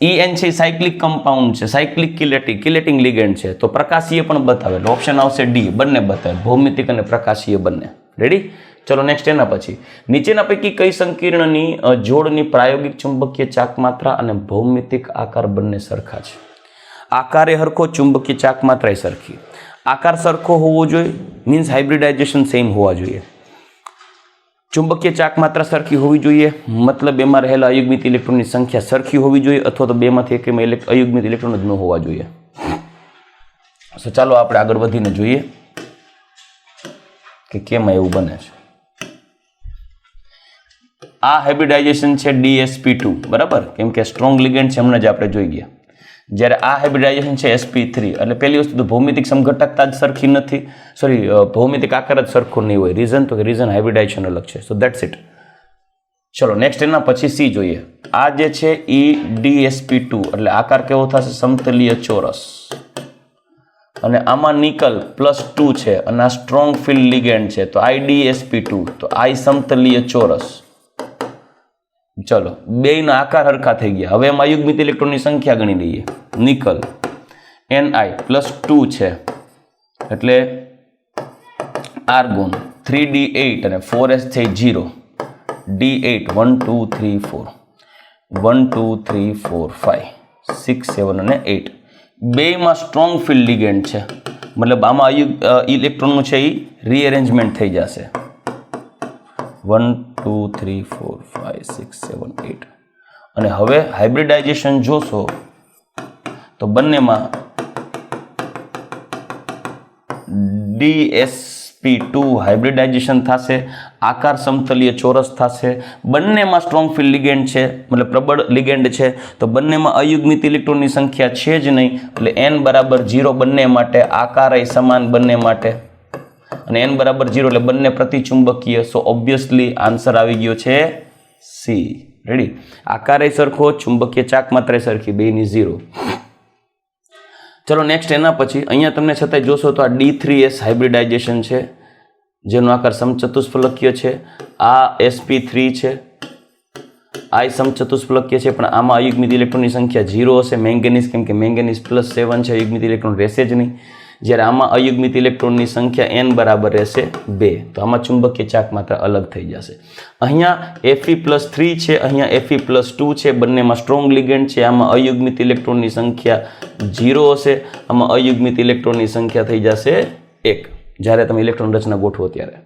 EN છે સાયક્લિક કમ્પાઉન્ડ છે, સાયક્લિક કિલેટિંગ લિગેન્ડ છે, તો પ્રકાશીય પણ બતાવે. એટલે ઓપ્શન આવશે ડી, બંને બતાવે, ભૌમિતિક અને પ્રકાશીય બંને. રેડી? ચલો નેક્સ્ટ એના પછી, નીચેના પૈકી કઈ સંકીર્ણની જોડની પ્રાયોગિક ચુંબકીય ચાકમાત્રા અને ભૌમિતિક આકાર બંને સરખા છે? આકાર એ સરખો, ચુંબકીય ચાકમાત્રા એ સરખી. આકાર સરખો હોવો જોઈએ મીન્સ હાઇબ્રિડાઇઝેશન સેમ હોવા જોઈએ. ચુંબકીય ચાકમાત્રા સરખી હોવી જોઈએ મતલબ એમાં રહેલા અયુગ્મિત ઇલેક્ટ્રોનની સંખ્યા સરખી હોવી જોઈએ, અથવા તો બેમાંથી એકમાં અયુગ્મિત ઇલેક્ટ્રોન જ ન હોવા જોઈએ. તો ચાલો આપણે આગળ વધીને જોઈએ કે કેમ એવું બને છે. આ હાઇબ્રિડાઇઝેશન છે DsP2, બરાબર, કેમ કે સ્ટ્રોંગ લિગેન્ડ છે, હમણાં જ આપણે જોઈ ગયા. જ્યારે આ હાઇબ્રિડાઇઝેશન છે sp3. એટલે પહેલી વસ્તુ તો ભૌમિતિક સમઘટકતા જ સરખી નથી, ભૌમિતિક આકાર જ સરખો નહીં હોય. રીઝન તો કે રીઝન હાઇબ્રિડાઇઝેશન અલગ છે. સો ધેટ્સ ઇટ. ચલો નેક્સ્ટ એના પછી સી જોઈએ. આ જે છે EDsP2 એટલે આકાર કેવો થશે? સમતલીય ચોરસ. અને આમાં નિકલ +2 છે અને આ સ્ટ્રોંગ ફિલ્ડ લિગેન્ડ છે, તો IDsP2, તો I સમતલીય ચોરસ. ચલો બેયના આકાર હરખા થઈ ગયા. હવે એમાં અયુગ્મિત ઇલેક્ટ્રોનની સંખ્યા ગણી લઈએ. નિકલ Ni+2 છે એટલે આર્ગોન 3d8 અને 4s છે 0. d8 1 2 3 4 1 2 3 4 5 6 7 અને 8. બેયમાં સ્ટ્રોંગ ફિલ્ડ લિગેન્ડ છે, મતલબ આમાં ઇલેક્ટ્રોનનું છે એ રીઅરેન્જમેન્ટ થઈ જશે. 1 2 3 4 5 6 7 8. અને હવે હાઇબ્રિડાઇઝેશન જોશો તો બંનેમાં DsP2 હાઇબ્રિડાઇઝેશન થશે, આકાર સમતલીય ચોરસ થશે. બંનેમાં સ્ટ્રોંગ ફિલ્ડ લિગેન્ડ છે, મતલબ પ્રબળ લિગેન્ડ છે, તો બંનેમાં અયુગ્મિત ઇલેક્ટ્રોનની સંખ્યા છે જ નહીં. એટલે n બરાબર 0 બંને માટે, આકાર એ સમાન બંને માટે, અને n બરાબર 0 એટલે બંને પ્રતિચુંબકીય. સો ઓબ્વિયસલી આન્સર આવી ગયો છે સી. રેડી? આકારે સરખો, ચુંબકીય ચાકમાત્રા સરખી, બેની 0. ચલો નેક્સ્ટ એના પછી અહીંયા તમને છતાંય જોશો તો આ D3s હાઇબ્રિડાઇઝેશન છે, જેનો આકાર સમચતુષ્ફલકીય છે. આ sp3 છે, I સમચતુષ્ફલકીય છે, પણ આમાં અયુગ્મિત ઇલેક્ટ્રોનની સંખ્યા 0 હશે. મેંગેનીઝ, કેમ કે મેંગેનીઝ +7 છે, અયુગ્મિત ઇલેક્ટ્રોન રહેશે જ નહીં. જ્યારે આમાં અયુગ્મિત ઇલેક્ટ્રોનની સંખ્યા n બરાબર રહેશે 2, તો આમાં ચુંબકીય ચાકમાત્રા અલગ થઈ જશે. અહીંયા Fe+3 છે, અહીંયા Fe+2 છે, બંનેમાં સ્ટ્રોંગ લિગેન્ડ છે. આમાં અયુગ્મિત ઇલેક્ટ્રોનની સંખ્યા 0 હશે, આમાં અયુગ્મિત ઇલેક્ટ્રોનની સંખ્યા થઈ જશે 1 જ્યારે તમે ઇલેક્ટ્રોન રચના ગોઠવો ત્યારે.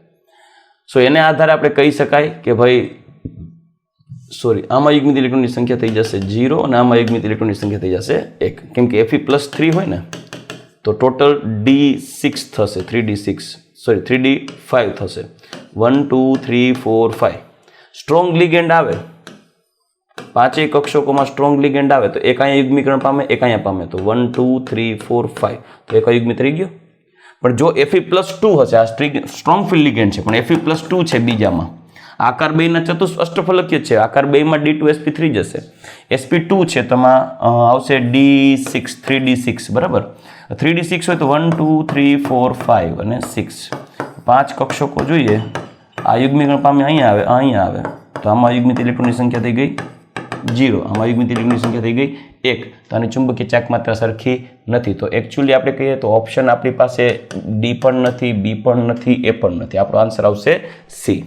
સો એને આધારે આપણે કહી શકાય કે ભાઈ આમાં અયુગ્મિત ઇલેક્ટ્રોનની સંખ્યા થઈ જશે 0 અને આમાં અયુગ્મિત ઇલેક્ટ્રોનની સંખ્યા થઈ જશે 1, કેમ કે Fe+3 હોય ને તો ટોટલ D6 થશે, 3D5 થશે. 1 2 3 4 5 સ્ટ્રોંગ લિગેન્ડ આવે, પાંચેય કક્ષકોમાં સ્ટ્રોંગ લિગેન્ડ આવે તો એક અહીંયા યુગ્મીકરણ પામે, એક અહીંયા પામે, તો 1 2 3 4 5 તો એક અયુગ્મિત રહી ગયો. પણ જો Fe+2 હશે, આ સ્ટ્રોંગ ફિલ્ડ લિગેન્ડ છે પણ Fe+2 છે બીજામાં, આકાર બેયના અષ્ટફલકીય છે, આકાર બેયમાં D2sp3 જશે. sp2 છે તેમાં આવશે D6, 3D6, બરાબર. 3D6 હોય તો 1 2 3 4 5 અને 6 પાંચ કક્ષકો જોઈએ. આ યુગ્મીકરણ પામે અહીંયા આવે તો આમાં યુગ્મિત ઇલેક્ટ્રોનની સંખ્યા થઈ ગઈ 0, આમાં યુગ્મિત ઇલેક્ટ્રોનની સંખ્યા થઈ ગઈ 1, તો આની ચુંબકીય ચાકમાત્રા સરખી નથી. તો એકચ્યુઅલી આપણે કહીએ તો ઓપ્શન આપણી પાસે ડી પણ નથી, બી પણ નથી, એ પણ નથી. આપણો આન્સર આવશે સી.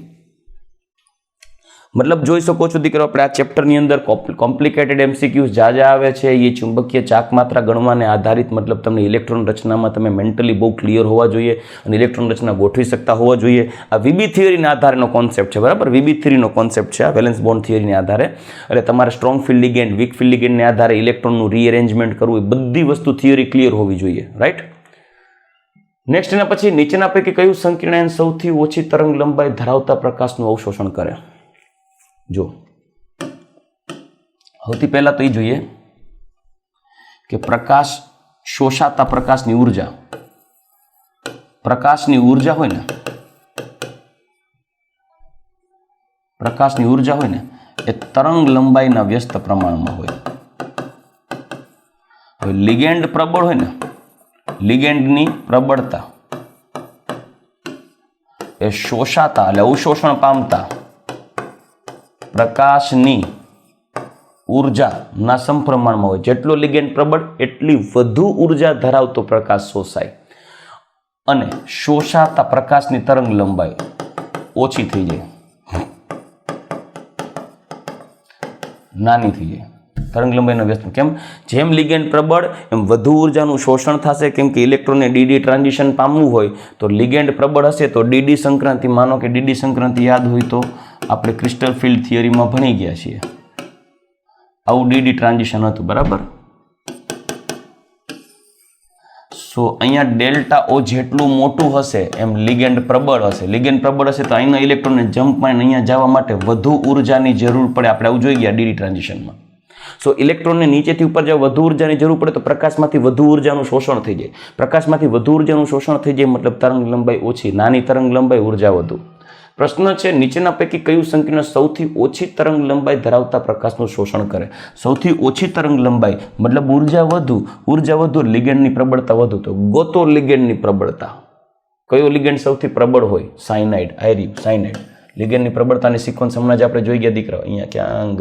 મતલબ જોઈ શકો છો દીકરો, આપણે આ ચેપ્ટરની અંદર કોમ્પ્લિકેટેડ MCQs જાજા આવે છે. એ ચુંબકીય ચાકમાત્રા ગણવાને આધારિત, મતલબ તમને ઇલેક્ટ્રોન રચનામાં તમે મેન્ટલી બહુ ક્લિયર હોવા જોઈએ અને ઇલેક્ટ્રોન રચના ગોઠવી શકતા હોવા જોઈએ. આ વીબી થિયરીના આધારેનો કોન્સેપ્ટ છે, બરાબર. વીબી થિયરીનો કોન્સેપ્ટ છે આ વેલેન્સ બોન્ડ થિયરીને આધારે. એટલે તમારે strong field ligand, weak field લિગેન્ડને આધારે ઇલેક્ટ્રોનનું રીઅરેન્જમેન્ટ કરવું, એ બધી વસ્તુ થિયરી ક્લિયર હોવી જોઈએ, રાઈટ. નેક્સ્ટ એના પછી નીચેના પૈકી કયું સંકીર્ણાયન સૌથી ઓછી તરંગ લંબાઈ ધરાવતા પ્રકાશનું અવશોષણ કરે? જો સૌથી પહેલા તો એ જોઈએ કે પ્રકાશ શોષાતા પ્રકાશની ઉર્જા હોય ને, પ્રકાશની ઉર્જા હોય ને એ તરંગ લંબાઈના વ્યસ્ત પ્રમાણમાં હોય. હવે લિગેન્ડ પ્રબળ હોય ને, લિગેન્ડની પ્રબળતા એ શોષાતા એટલે અવશોષણ પામતા પ્રકાશની ઉર્જાના સમપ્રમાણમાં હોય. જેટલો લિગેન્ડ પ્રબળ એટલી વધુ ઉર્જા ધરાવતો પ્રકાશ શોષાય અને શોષાતા પ્રકાશની તરંગ લંબાઈ ઓછી થઈ જાય, નાની થઈ જાય. તરંગ લંબાઈનો વ્યસ્ત કેમ? જેમ લિગેન્ડ પ્રબળ એમ વધુ ઉર્જાનું શોષણ થશે, કેમ કે ઇલેક્ટ્રોનને ડીડી ટ્રાન્ઝિશન પામવું હોય તો લિગેન્ડ પ્રબળ હશે તો ડીડી સંક્રાંતિ, માનો કે ડીડી સંક્રાંતિ યાદ હોય તો આપણે ક્રિસ્ટલ ફિલ્ડ થિયરીમાં ભણી ગયા છીએ. આવું ડીડી ટ્રાન્ઝિશન હતું, બરાબર. સો અહીંયા ડેલ્ટા ઓ જેટલું મોટું હશે એમ લિગેન્ડ પ્રબળ હશે. લિગેન્ડ પ્રબળ હશે તો અહીંના ઇલેક્ટ્રોનને જમ્પ મારીને અહીંયા જવા માટે વધુ ઉર્જાની જરૂર પડે. આપણે આવું જોઈ ગયા ડીડી ટ્રાન્ઝિશનમાં. સો ઇલેક્ટ્રોનને નીચેથી ઉપર જવા વધુ ઉર્જાની જરૂર પડે તો પ્રકાશમાંથી વધુ ઉર્જાનું શોષણ થઈ જાય. પ્રકાશમાંથી વધુ ઉર્જાનું શોષણ થઈ જાય મતલબ તરંગ લંબાઈ ઓછી, નાની તરંગ લંબાઈ, ઉર્જા વધુ. પ્રશ્ન છે નીચેના પૈકી કયું સંકીર્ણ સૌથી ઓછી તરંગ લંબાઈ ધરાવતા પ્રકાશનું શોષણ કરે? સૌથી ઓછી તરંગ લંબાઈ મતલબ ઉર્જા વધુ, લિગેન્ડની પ્રબળતા વધુ. તો ગોતો લિગેન્ડની પ્રબળતા. કયો લિગેન્ડ સૌથી પ્રબળ હોય? સાયનાઇડ. આયર્યું સાયનાઇડ. લિગેન્ડની પ્રબળતાની સિક્વન્સ હમણાં જ આપણે જોઈ ગયા દીકરા. અહીંયા ક્યાં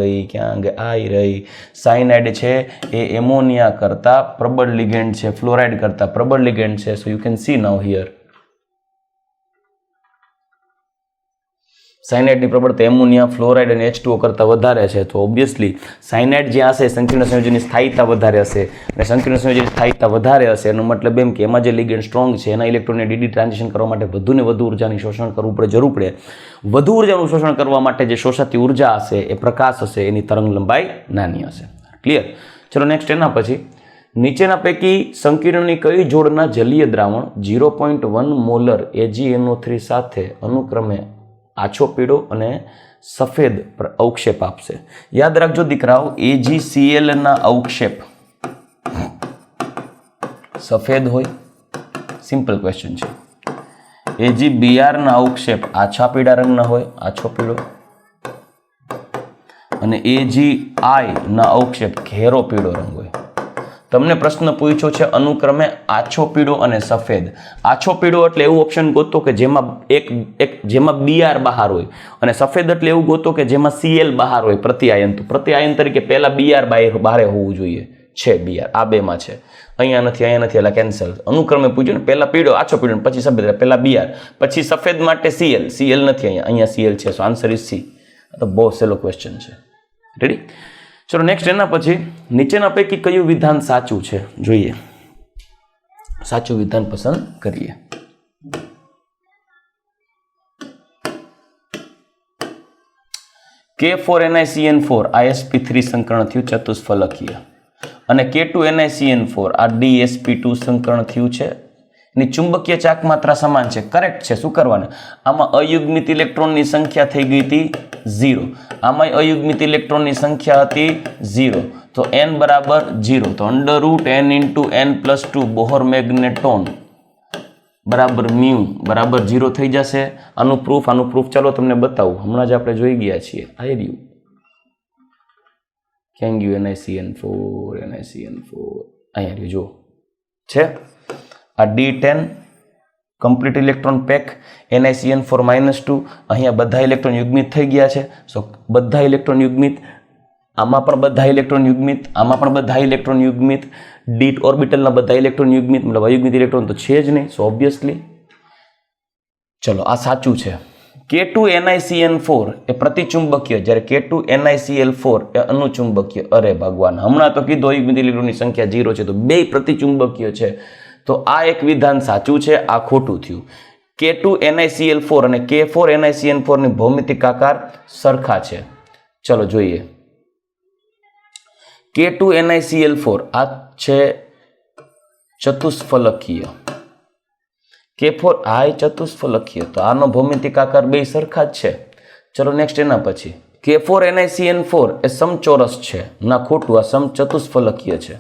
ગઈ આઈ રહી. સાયનાઇડ છે એ એમોનિયા કરતા પ્રબળ લિગેન્ડ છે, ફ્લોરાઇડ કરતા પ્રબળ લિગેન્ડ છે. So you can see now here સાયનાઇડની પ્રબળતા એમોનિયા, ફ્લોરાઇડ અને H2O કરતાં વધારે છે. તો ઓબ્વિયસલી સાયનાઇડ જ્યાં હશે સંકીર્ણ સંયોજનની સ્થાયીતા વધારે હશે, અને સંકીર્ણ સંયોજનની સ્થાયીતા વધારે હશે એનો મતલબ એમ કે એમાં જે લિગેન્ડ સ્ટ્રોંગ છે એના ઇલેક્ટ્રોનને ડીડી ટ્રાન્ઝિશન કરવા માટે વધુને વધુ ઉર્જાની શોષણ કરવું પડે, જરૂર પડે. વધુ ઉર્જાનું શોષણ કરવા માટે જે શોષાતી ઉર્જા હશે એ પ્રકાશ હશે, એની તરંગ લંબાઈ નાની હશે. ક્લિયર? ચલો નેક્સ્ટ. એના પછી નીચેના પૈકી સંકીર્ણની કઈ જોડના જલીય દ્રાવણ 0.1 મોલર AgNO3 સાથે અનુક્રમે આછો પીળો અને સફેદ અવક્ષેપ આપશે? યાદ રાખજો દીકરાઓ, AgCl ના અવક્ષેપ સફેદ હોય, સિમ્પલ ક્વેશ્ચન છે. AgBr ના અવક્ષેપ આછા પીળા રંગના હોય, આછો પીળો, અને AgI ના અવક્ષેપ ઘેરો પીળો રંગ હોય. તમને પ્રશ્ન પૂછ્યો છે અનુક્રમે આછો પીળો અને સફેદ. આછો પીળો એટલે એવું ઓપ્શન ગોતો કે જેમાં Br બહાર હોય, અને સફેદ એટલે એવું ગોતો કે જેમાં Cl બહાર હોય પ્રત્યાયન. તો પ્રત્યાયન તરીકે પહેલા Br બહાર હોવું જોઈએ. છે Br, આ બેમાં છે. અહીંયા નથી એટલે કેન્સલ. અનુક્રમે પૂછ્યું ને, પહેલા પીળો આછો પીળો પછી સફેદ, પહેલા Br પછી સફેદ માટે Cl નથી, અહીંયા Cl છે. સો આન્સર ઇઝ C. તો બહુ સહેલો ક્વેશ્ચન છે. રેડી? ચલો નેક્સ્ટ. એના પછી નીચેના પૈકી કયું વિધાન સાચું છે જોઈએ. સાચું વિધાન પસંદ કરીએ. K4NiCN4 આ sp3 સંકરણ થયું ચતુષ્ફલકીય, અને K2NiCN4 આ DsP2 સંકરણ થયું છે. એની ચુંબકીય ચાક માત્રા સમાન છે. કરેક્ટ છે. શું કરવાનું? આમાં અયુગ્મિત ઇલેક્ટ્રોનની સંખ્યા થઈ ગઈ હતી 0. આમાં અયુગ્મિત ઇલેક્ટ્રોનની સંખ્યા હતી 0. તો n બરાબર 0. તો √n × n+2 બોહર મેગ્નેટોન બરાબર મ્યુ બરાબર 0 થઈ જશે. આનું પ્રૂફ ચાલો તમને બતાવું. હમણાં જ આપણે જોઈ ગયા છીએ. આઈ રહ્યું ક્યાં ગયું? NiCN4 અહીંયા રહ્યું. જો છે આ D10 complete electron pack, NiCN4 -2. અહીંયા બધા ઇલેક્ટ્રોન યુગ્મિત થઈ ગયા છે. સો બધા ઇલેક્ટ્રોન યુગ્મિત, આમાં પણ બધા ઇલેક્ટ્રોન યુગ્મિત, આમાં પણ બધા ઇલેક્ટ્રોન યુગ્મિત, ડી ઓર્બિટલના બધા ઇલેક્ટ્રોન યુગ્મિત, મતલબ અયુગ્મિત ઇલેક્ટ્રોન તો છે જ નહીં. સો ઓબ્વિયસલી ચલો આ સાચું છે. K2NiCN4 એ પ્રતિચુંબકીય, જ્યારે K2NiCl4 એ અનુચુંબકીય. અરે ભગવાન, હમણાં તો કીધું અયુગ્મિત ઇલેક્ટ્રોનની સંખ્યા 0 છે, તો બે પ્રતિચુંબકીય છે. તો આ એક વિધાન સાચું છે, આ ખોટું થયું. K2NiCl4 અને K4NiCN4 ની ભૌમિતિક આકાર સરખા છે. ચલો જોઈએ. K2NiCl4 આ છે ચતુષ્ફલકીય, K4 આ ચતુષ્ફલકીય, તો આનો ભૌમિતિક આકાર બે સરખા જ છે. ચલો નેક્સ્ટ. એના પછી K4NiCN4 એ સમચોરસ છે. ના, ખોટું. આ સમચતુષ્ફલકીય છે.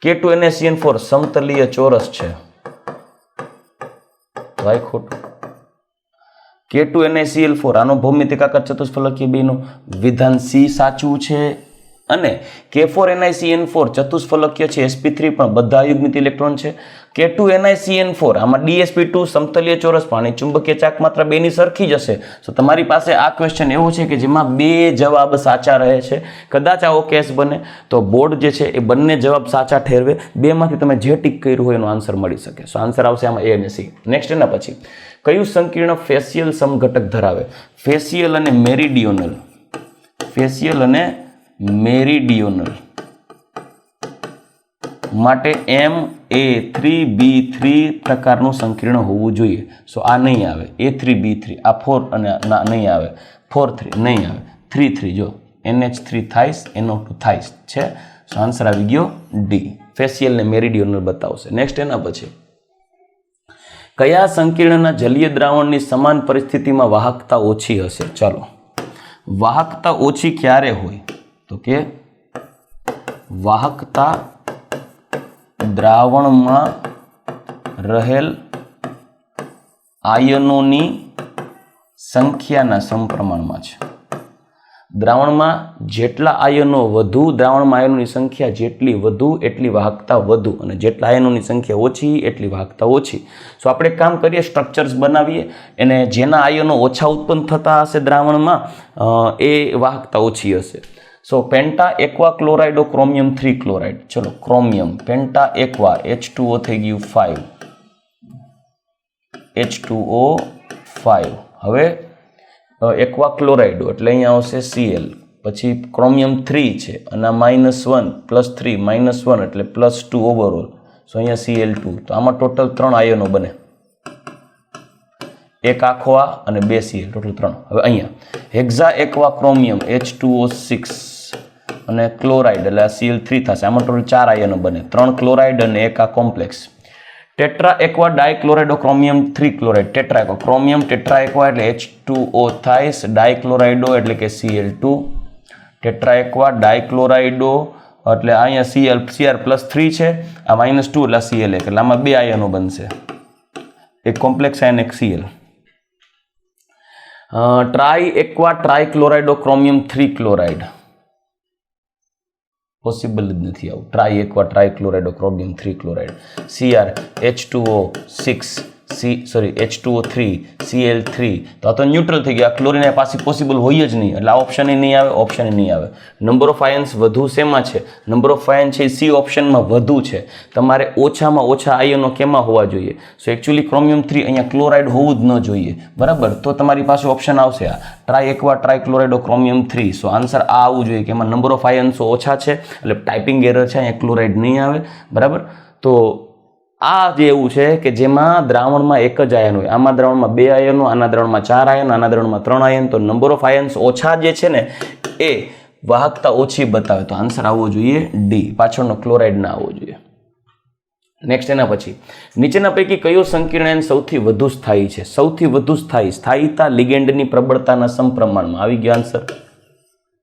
K2NiCN4 સમતલીય ચોરસ છે. ભાઈ ખોટું. K2NiCl4 આનો ભૌમિતિક આકાર ચતુષ્ફલકીય બેનો વિધાન C સાચું છે. અને K4NiCN4 ચતુષ્ફલકીય છે, sp3 પણ બધા યુગ્મિત ઇલેક્ટ્રોન છે. K2NiCN4 આમાં DsP2 સમતલીય ચોરસ પાણી ચુંબકીય ચાક માત્ર બેની સરખી જ હશે. તો તમારી પાસે આ ક્વેશ્ચન એવો છે કે જેમાં બે જવાબ સાચા રહે છે. કદાચ આવો કેસ બને તો બોર્ડ જે છે એ બંને જવાબ સાચા ઠેરવે. બેમાંથી તમે જે ટીક કર્યું હોય એનો આન્સર મળી શકે. સો આન્સર આવશે આમાં A અને C. નેક્સ્ટ એના પછી કયું સંકીર્ણ ફેશિયલ સમઘટક ધરાવે? ફેશિયલ અને મેરિડિયોનલ. ફેશિયલ અને મેરિડિયોનલ માટે MA3B3 પ્રકારનું સંકીર્ણ હોવું જોઈએ. સો આ નહીં આવે. A3B3 આ 4 અને નહીં આવે. 4-3 નહીં આવે. 3-3 જો NH3 થાઈસ NO2 થાઈસ છે. સો આન્સર આવી ગયો D. ફેશિયલ ને મેરિડિયોનલ બતાવશે. નેક્સ્ટ એના પછી કયા સંકીર્ણના જલીય દ્રાવણની સમાન પરિસ્થિતિમાં વાહકતા ઓછી હશે? ચાલો, વાહકતા ઓછી ક્યારે હોય? તો કે વાહકતા દ્રાવણમાં રહેલ આયનોની સંખ્યાના સમપ્રમાણમાં છે. દ્રાવણમાં જેટલા આયનો વધુ, દ્રાવણમાં આયનોની સંખ્યા જેટલી વધુ એટલી વાહકતા વધુ, અને જેટલા આયનોની સંખ્યા ઓછી એટલી વાહકતા ઓછી. સો આપણે કામ કરીએ, સ્ટ્રક્ચર્સ બનાવીએ, અને જેના આયનો ઓછા ઉત્પન્ન થતા હશે દ્રાવણમાં એ વાહકતા ઓછી હશે. સો પેન્ટા એક્વા ક્લોરાઇડો ક્રોમિયમ 3 ક્લોરાઇડ. ચલો ક્રોમિયમ પેન્ટા એક્વા H2O થઈ ગયું 5 H2O 5. હવે એક્વા ક્લોરાઇડો એટલે અહીંયા આવશે Cl, પછી ક્રોમિયમ 3 છે અને -1 +3 -1 એટલે +2 ઓવરઓલ. સો અહીંયા Cl2. તો આમાં ટોટલ 3 આયનો બને. એક આખો આ અને 2 Cl, ટોટલ 3. હવે અહીંયા હેક્ઝા એક્વા ક્રોમિયમ H2O6 અને ક્લોરાઇડ એટલે આ Cl3 થશે. આમાં ટોટલ 4 આયનો બને. 3 ક્લોરાઇડ અને એક આ complex. Tetra aqua dichlorido chromium 3 chloride. Tetra aqua chromium tetra aqua એટલે H2O થાઈસ, ડાયક્લોરાઇડો એટલે કે Cl2. ટેટ્રા એક્વા ડાયક્લોરાઇડો એટલે અહીંયા Cr+3 છે, આ -2 એટલે Cl1 એટલે આમાં 2 આયનો બનશે, એક કોમ્પ્લેક્સ આયન એક Cl. Tri aqua trichlorido chromium 3 chloride. Possible જ નથી આવું. Tri aqua trichlorido chromium 3 chloride. Cr H2O3 Cl3. તો આ તો ન્યુટ્રલ થઈ ગયા. ક્લોરીન પાસે પોસિબલ હોય જ નહીં એટલે આ ઓપ્શન નહીં આવે, ઓપ્શન નહીં આવે. નંબર ઓફ આયન્સ વધુ શેમાં છે? નંબર ઓફ આયન છે C ઓપ્શનમાં વધુ છે. તમારે ઓછામાં ઓછા આયનો કેમાં હોવા જોઈએ? સો એકચ્યુઅલી ક્રોમિયમ 3 અહીંયા ક્લોરાઇડ હોવું જ ન જોઈએ, બરાબર? તો તમારી પાસે ઓપ્શન આવશે આ ટ્રાય એક્વા ટ્રાયક્લોરાઇડો ક્રોમિયમ 3. સો આન્સર આ આવવું જોઈએ કે એમાં નંબર ઓફ આયન્સો ઓછા છે એટલે ટાઈપિંગ એરર છે, અહીંયા ક્લોરાઇડ નહીં આવે, બરાબર? તો આ જે એવું છે કે જેમાં દ્રાવણમાં એક જ આયન હોય. આમાં દ્રાવણમાં 2 આયનો, આના દ્રાવણમાં 4 આયન, આના દ્રાવણમાં 3 આયન. તો નંબર ઓફ આયન્સ ઓછા જે છે ને એ વાહકતા ઓછી બતાવે. તો આન્સર આવવો જોઈએ D. પાછળનો ક્લોરાઇડ ના આવવો જોઈએ. નેક્સ્ટ એના પછી નીચેના પૈકી કયો સંકીર્ણ સૌથી વધુ સ્થાયી છે? સૌથી વધુ સ્થાયીતા લિગેન્ડની પ્રબળતાના સમપ્રમાણમાં. આવી ગયો આન્સર.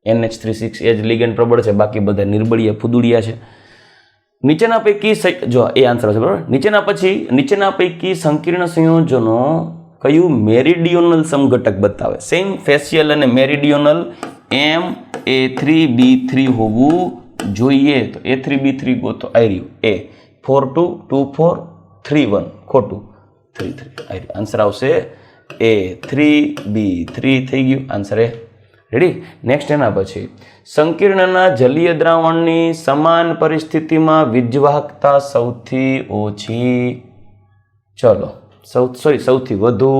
NH3 એ જ લિગેન્ડ પ્રબળ છે, બાકી બધા નિર્બળીય ફુદુડિયા છે. નીચેના પૈકી જો એ આન્સર છે, બરાબર? નીચેના પૈકી સંકીર્ણ સંયોજનો કયું મેરિડિયોનલ સમઘટક બતાવે? સેમ ફેશિયલ અને મેરિડિયોનલ MA3B3 હોવું જોઈએ. તો A3B3 ગોતો. આવી રહ્યું A 4 2 2 4 3 1. ખોટું 3 3. આવી રહ્યું. આન્સર આવશે A3B3 થઈ ગયું. આન્સર એ રેડી. નેક્સ્ટ એના પછી સંકીર્ણના જલીય દ્રાવણની સમાન પરિસ્થિતિમાં વીજવાહકતા સૌથી ઓછી. ચલો સૌથી વધુ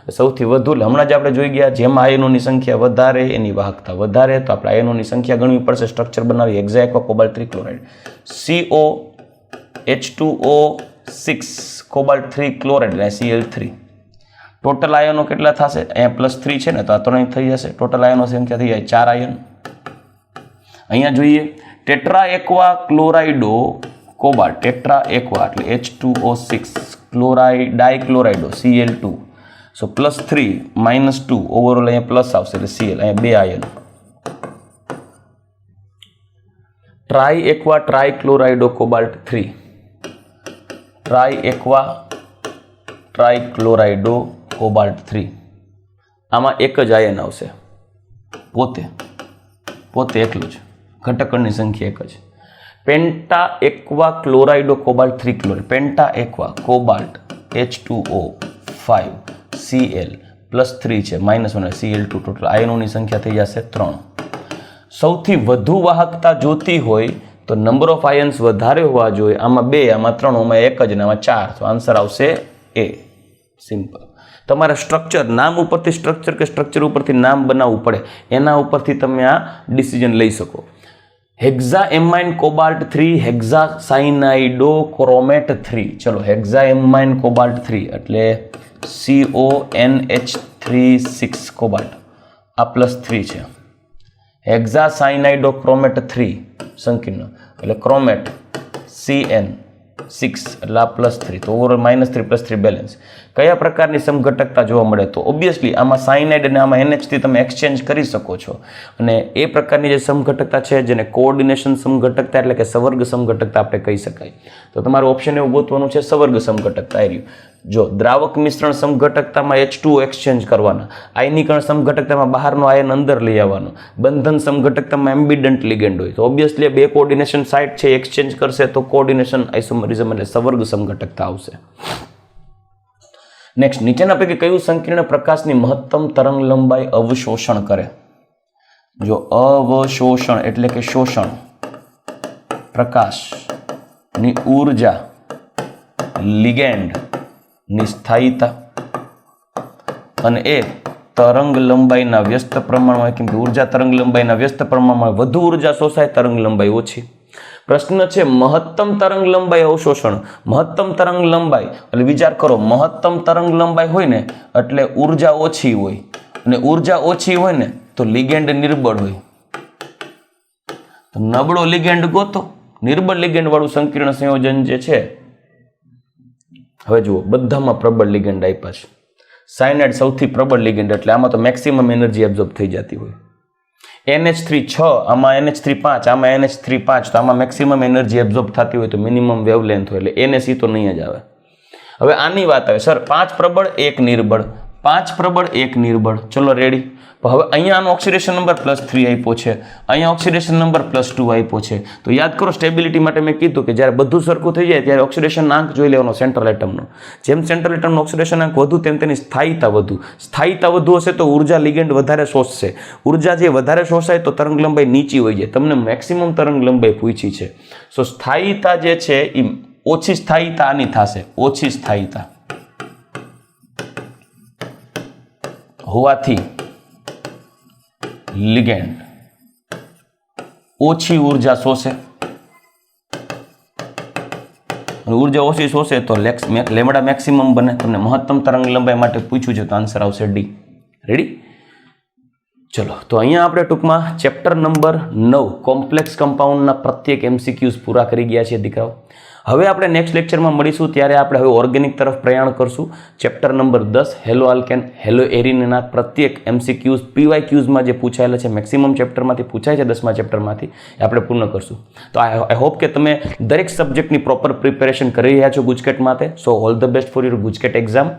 એટલે હમણાં જ આપણે જોઈ ગયા જેમાં આયનોની સંખ્યા વધારે એની વાહકતા વધારે. તો આપણે આયનોની સંખ્યા ગણવી પડશે. સ્ટ્રક્ચર બનાવી. Hexa aqua cobalt 3 chloride. CO H2O6 cobalt 3 chloride એટલે Cl3. ટોટલ આયનો કેટલા થશે? અહીંયા +3 છે ને, તો આ 3 થઈ જશે. ટોટલ આયનો સંખ્યા થઈ જાય 4 આયન. અહીંયા જોઈએ tetra aqua chlorido cobalt. Tetra aqua એટલે H2O6 chloride dichlorido Cl2. So +3 -2 overall અહીંયા પ્લસ આવશે એટલે Cl. અહીંયા 2 ion. Tri aqua trichlorido cobalt 3. Tri aqua trichlorido cobalt 3. આમાં એક જ આયન આવશે, પોતે એકલું જ. ઘટકોની સંખ્યા એક જ. Penta aqua chlorido cobalt 3 chloride, penta aqua cobalt H2O 5 Cl +3 છે -1 Cl2 ટોટલ આયનોની સંખ્યા થઈ જશે 3. સૌથી વધુ વાહકતા જોતી હોય તો નંબર ઓફ આયન્સ વધારે હોવા જોઈએ. આમાં 2, આમાં 3, આમાં 1 જ ને આમાં 4. તો આન્સર આવશે A. સિમ્પલ. તમારે સ્ટ્રક્ચર, નામ ઉપરથી સ્ટ્રક્ચર કે સ્ટ્રક્ચર ઉપરથી નામ બનાવવું પડે, એના ઉપરથી તમે આ ડિસિઝન લઈ શકો. હેક્ઝાએમાઇન કોબાલ્ટ 3 હેક્ઝાસાયનાઇડો ક્રોમેટ 3. ચલો હેક્ઝાએમાઇન કોબાલ્ટ 3 એટલે CONH36 કોબાલ્ટ આ +3 છે. હેક્ઝાસાયનાઇડો ક્રોમેટ 3 સંકીર્ણ એટલે ક્રોમેટ CN6 એટલે આ +3. તો ઓવરઓલ -3 +3 બેલેન્સ. કયા પ્રકારની સમઘટકતા જોવા મળે? તો ઓબ્વિયસલી આમાં સાયનાઇડ અને આમાં NH થી તમે એક્સચેન્જ કરી શકો છો, અને એ પ્રકારની જે સમઘટકતા છે જેને કોઓર્ડિનેશન સમઘટકતા એટલે કે સવર્ગ સમઘટકતા આપણે કહી શકાય. તો તમારું ઓપ્શન એવું ગોતવાનું છે સવર્ગ સમઘટકતા. જો દ્રાવક મિશ્રણ સમઘટકતામાં H2O એક્સચેન્જ કરવાના, આયનીકરણ સમઘટકતામાં બહારનો આયન અંદર લઈ આવવાનો, બંધન સમઘટકતામાં એમ્બિડન્ટ લિગેન્ડ હોય. તો ઓબ્વિયસલી બે કોઓર્ડિનેશન સાઇટ છે એક્સચેન્જ કરશે તો કોઓર્ડિનેશન આઇસોમરિઝમ એટલે સવર્ગ સમઘટકતા આવશે. નેક્સ્ટ, નીચેના પૈકી કયું સંકીર્ણ પ્રકાશની મહત્તમ તરંગ લંબાઈ અવશોષણ કરે? જો અવશોષણ એટલે કે શોષણ, પ્રકાશની ઉર્જા, લિગેન્ડ ની સ્થાયીતા અને એ તરંગ લંબાઈના વ્યસ્ત પ્રમાણમાં, કેમ કે ઉર્જા તરંગ લંબાઈના વ્યસ્ત પ્રમાણમાં વધુ ઉર્જા શોષાય, તરંગ લંબાઈ ઓછી. પ્રશ્ન છે મહત્તમ તરંગ લંબાઈ અવશોષણ. મહત્તમ તરંગ લંબાઈ એટલે વિચાર કરો, મહત્તમ તરંગ લંબાઈ હોય ને એટલે ઉર્જા ઓછી હોય, અને ઉર્જા ઓછી હોય ને તો લિગેન્ડ નિર્બળ હોય. તો નબળો લિગેન્ડ ગોતો. નિર્બળ લિગેન્ડ વાળું સંકીર્ણ સંયોજન જે છે, હવે જુઓ બધામાં પ્રબળ લિગેન્ડ આપ્યા છે. સાયનાઇડ સૌથી પ્રબળ લિગેન્ડ એટલે આમાં તો મેક્સિમમ એનર્જી એબ્ઝોર્બ થઈ જતી હોય. NH3 6, આમાં NH3 5, આમાં NH3 5, તો આમાં મેક્સિમમ એનર્જી એબ્ઝોર્બ થતી હોય તો મિનિમમ વેવલેન્થ હોય એટલે NSE તો નહીં જ આવે. હવે આની વાત આવે, સર 5 પ્રબળ 1 નિર્બળ, 5 પ્રબળ 1 નિર્બળ, ચલો રેડી. હવે અહીંયા આનો ઓક્સિડેશન નંબર +3 આપ્યો છે, અહીંયા ઓક્સિડેશન નંબર +2 આપ્યો છે. તો યાદ કરો સ્ટેબિલિટી માટે મેં કીધું કે જ્યારે બધું સરખું થઈ જાય ત્યારે ઓક્સિડેશન આંક જોઈ લેવાનો સેન્ટ્રલ એટમનો. જેમ સેન્ટ્રલ એટમનો ઓક્સિડેશન આંક વધુ તેમ તેની સ્થાયીતા વધુ. સ્થાયીતા વધુ હશે તો ઉર્જા લિગેન્ડ વધારે શોષશે. ઉર્જા જે વધારે શોષાય તો તરંગ લંબાઈ નીચી હોય જાય. તમને મેક્સિમમ તરંગ લંબાઈ પૂછી છે. સો સ્થાયીતા જે છે એ ઓછી સ્થાયીતા આની થશે, ઓછી સ્થાયીતા હોવાથી લિગેન્ડ ઓછી ઉર્જા શોષે. ઉર્જા ઓછી શોષે તો લેમડા મેક્સિમમ બને. તમને મહત્તમ તરંગ લંબાઈ માટે પૂછ્યું છે તો આન્સર આવશે ડી. રેડી? ચલો, તો અહીંયા આપણે ટૂંકમાં ચેપ્ટર નંબર 9 કોમ્પ્લેક્સ કમ્પાઉન્ડના પ્રત્યેક MCQs પૂરા કરી ગયા છીએ દીકરાઓ. હવે આપણે નેક્સ્ટ લેક્ચરમાં મળીશું ત્યારે આપણે હવે ઓર્ગેનિક તરફ પ્રયાણ કરશું. Chapter number 10 halo alkane, halo એરિનના પ્રત્યેક MCQs PYQsમાં જે પૂછાયેલા છે, મેક્સિમમ ચેપ્ટરમાંથી પૂછાય છે 10મા ચેપ્ટરમાંથી, એ આપણે પૂર્ણ કરશું. તો આઈ હોપ કે તમે દરેક સબ્જેક્ટની પ્રોપર પ્રિપેરેશન કરી રહ્યા છો ગુજકેટ માટે. સો all the best for your GUJCET exam.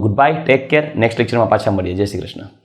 Good bye, take care. Next લેક્ચરમાં પાછા મળીએ. જય શ્રી કૃષ્ણ.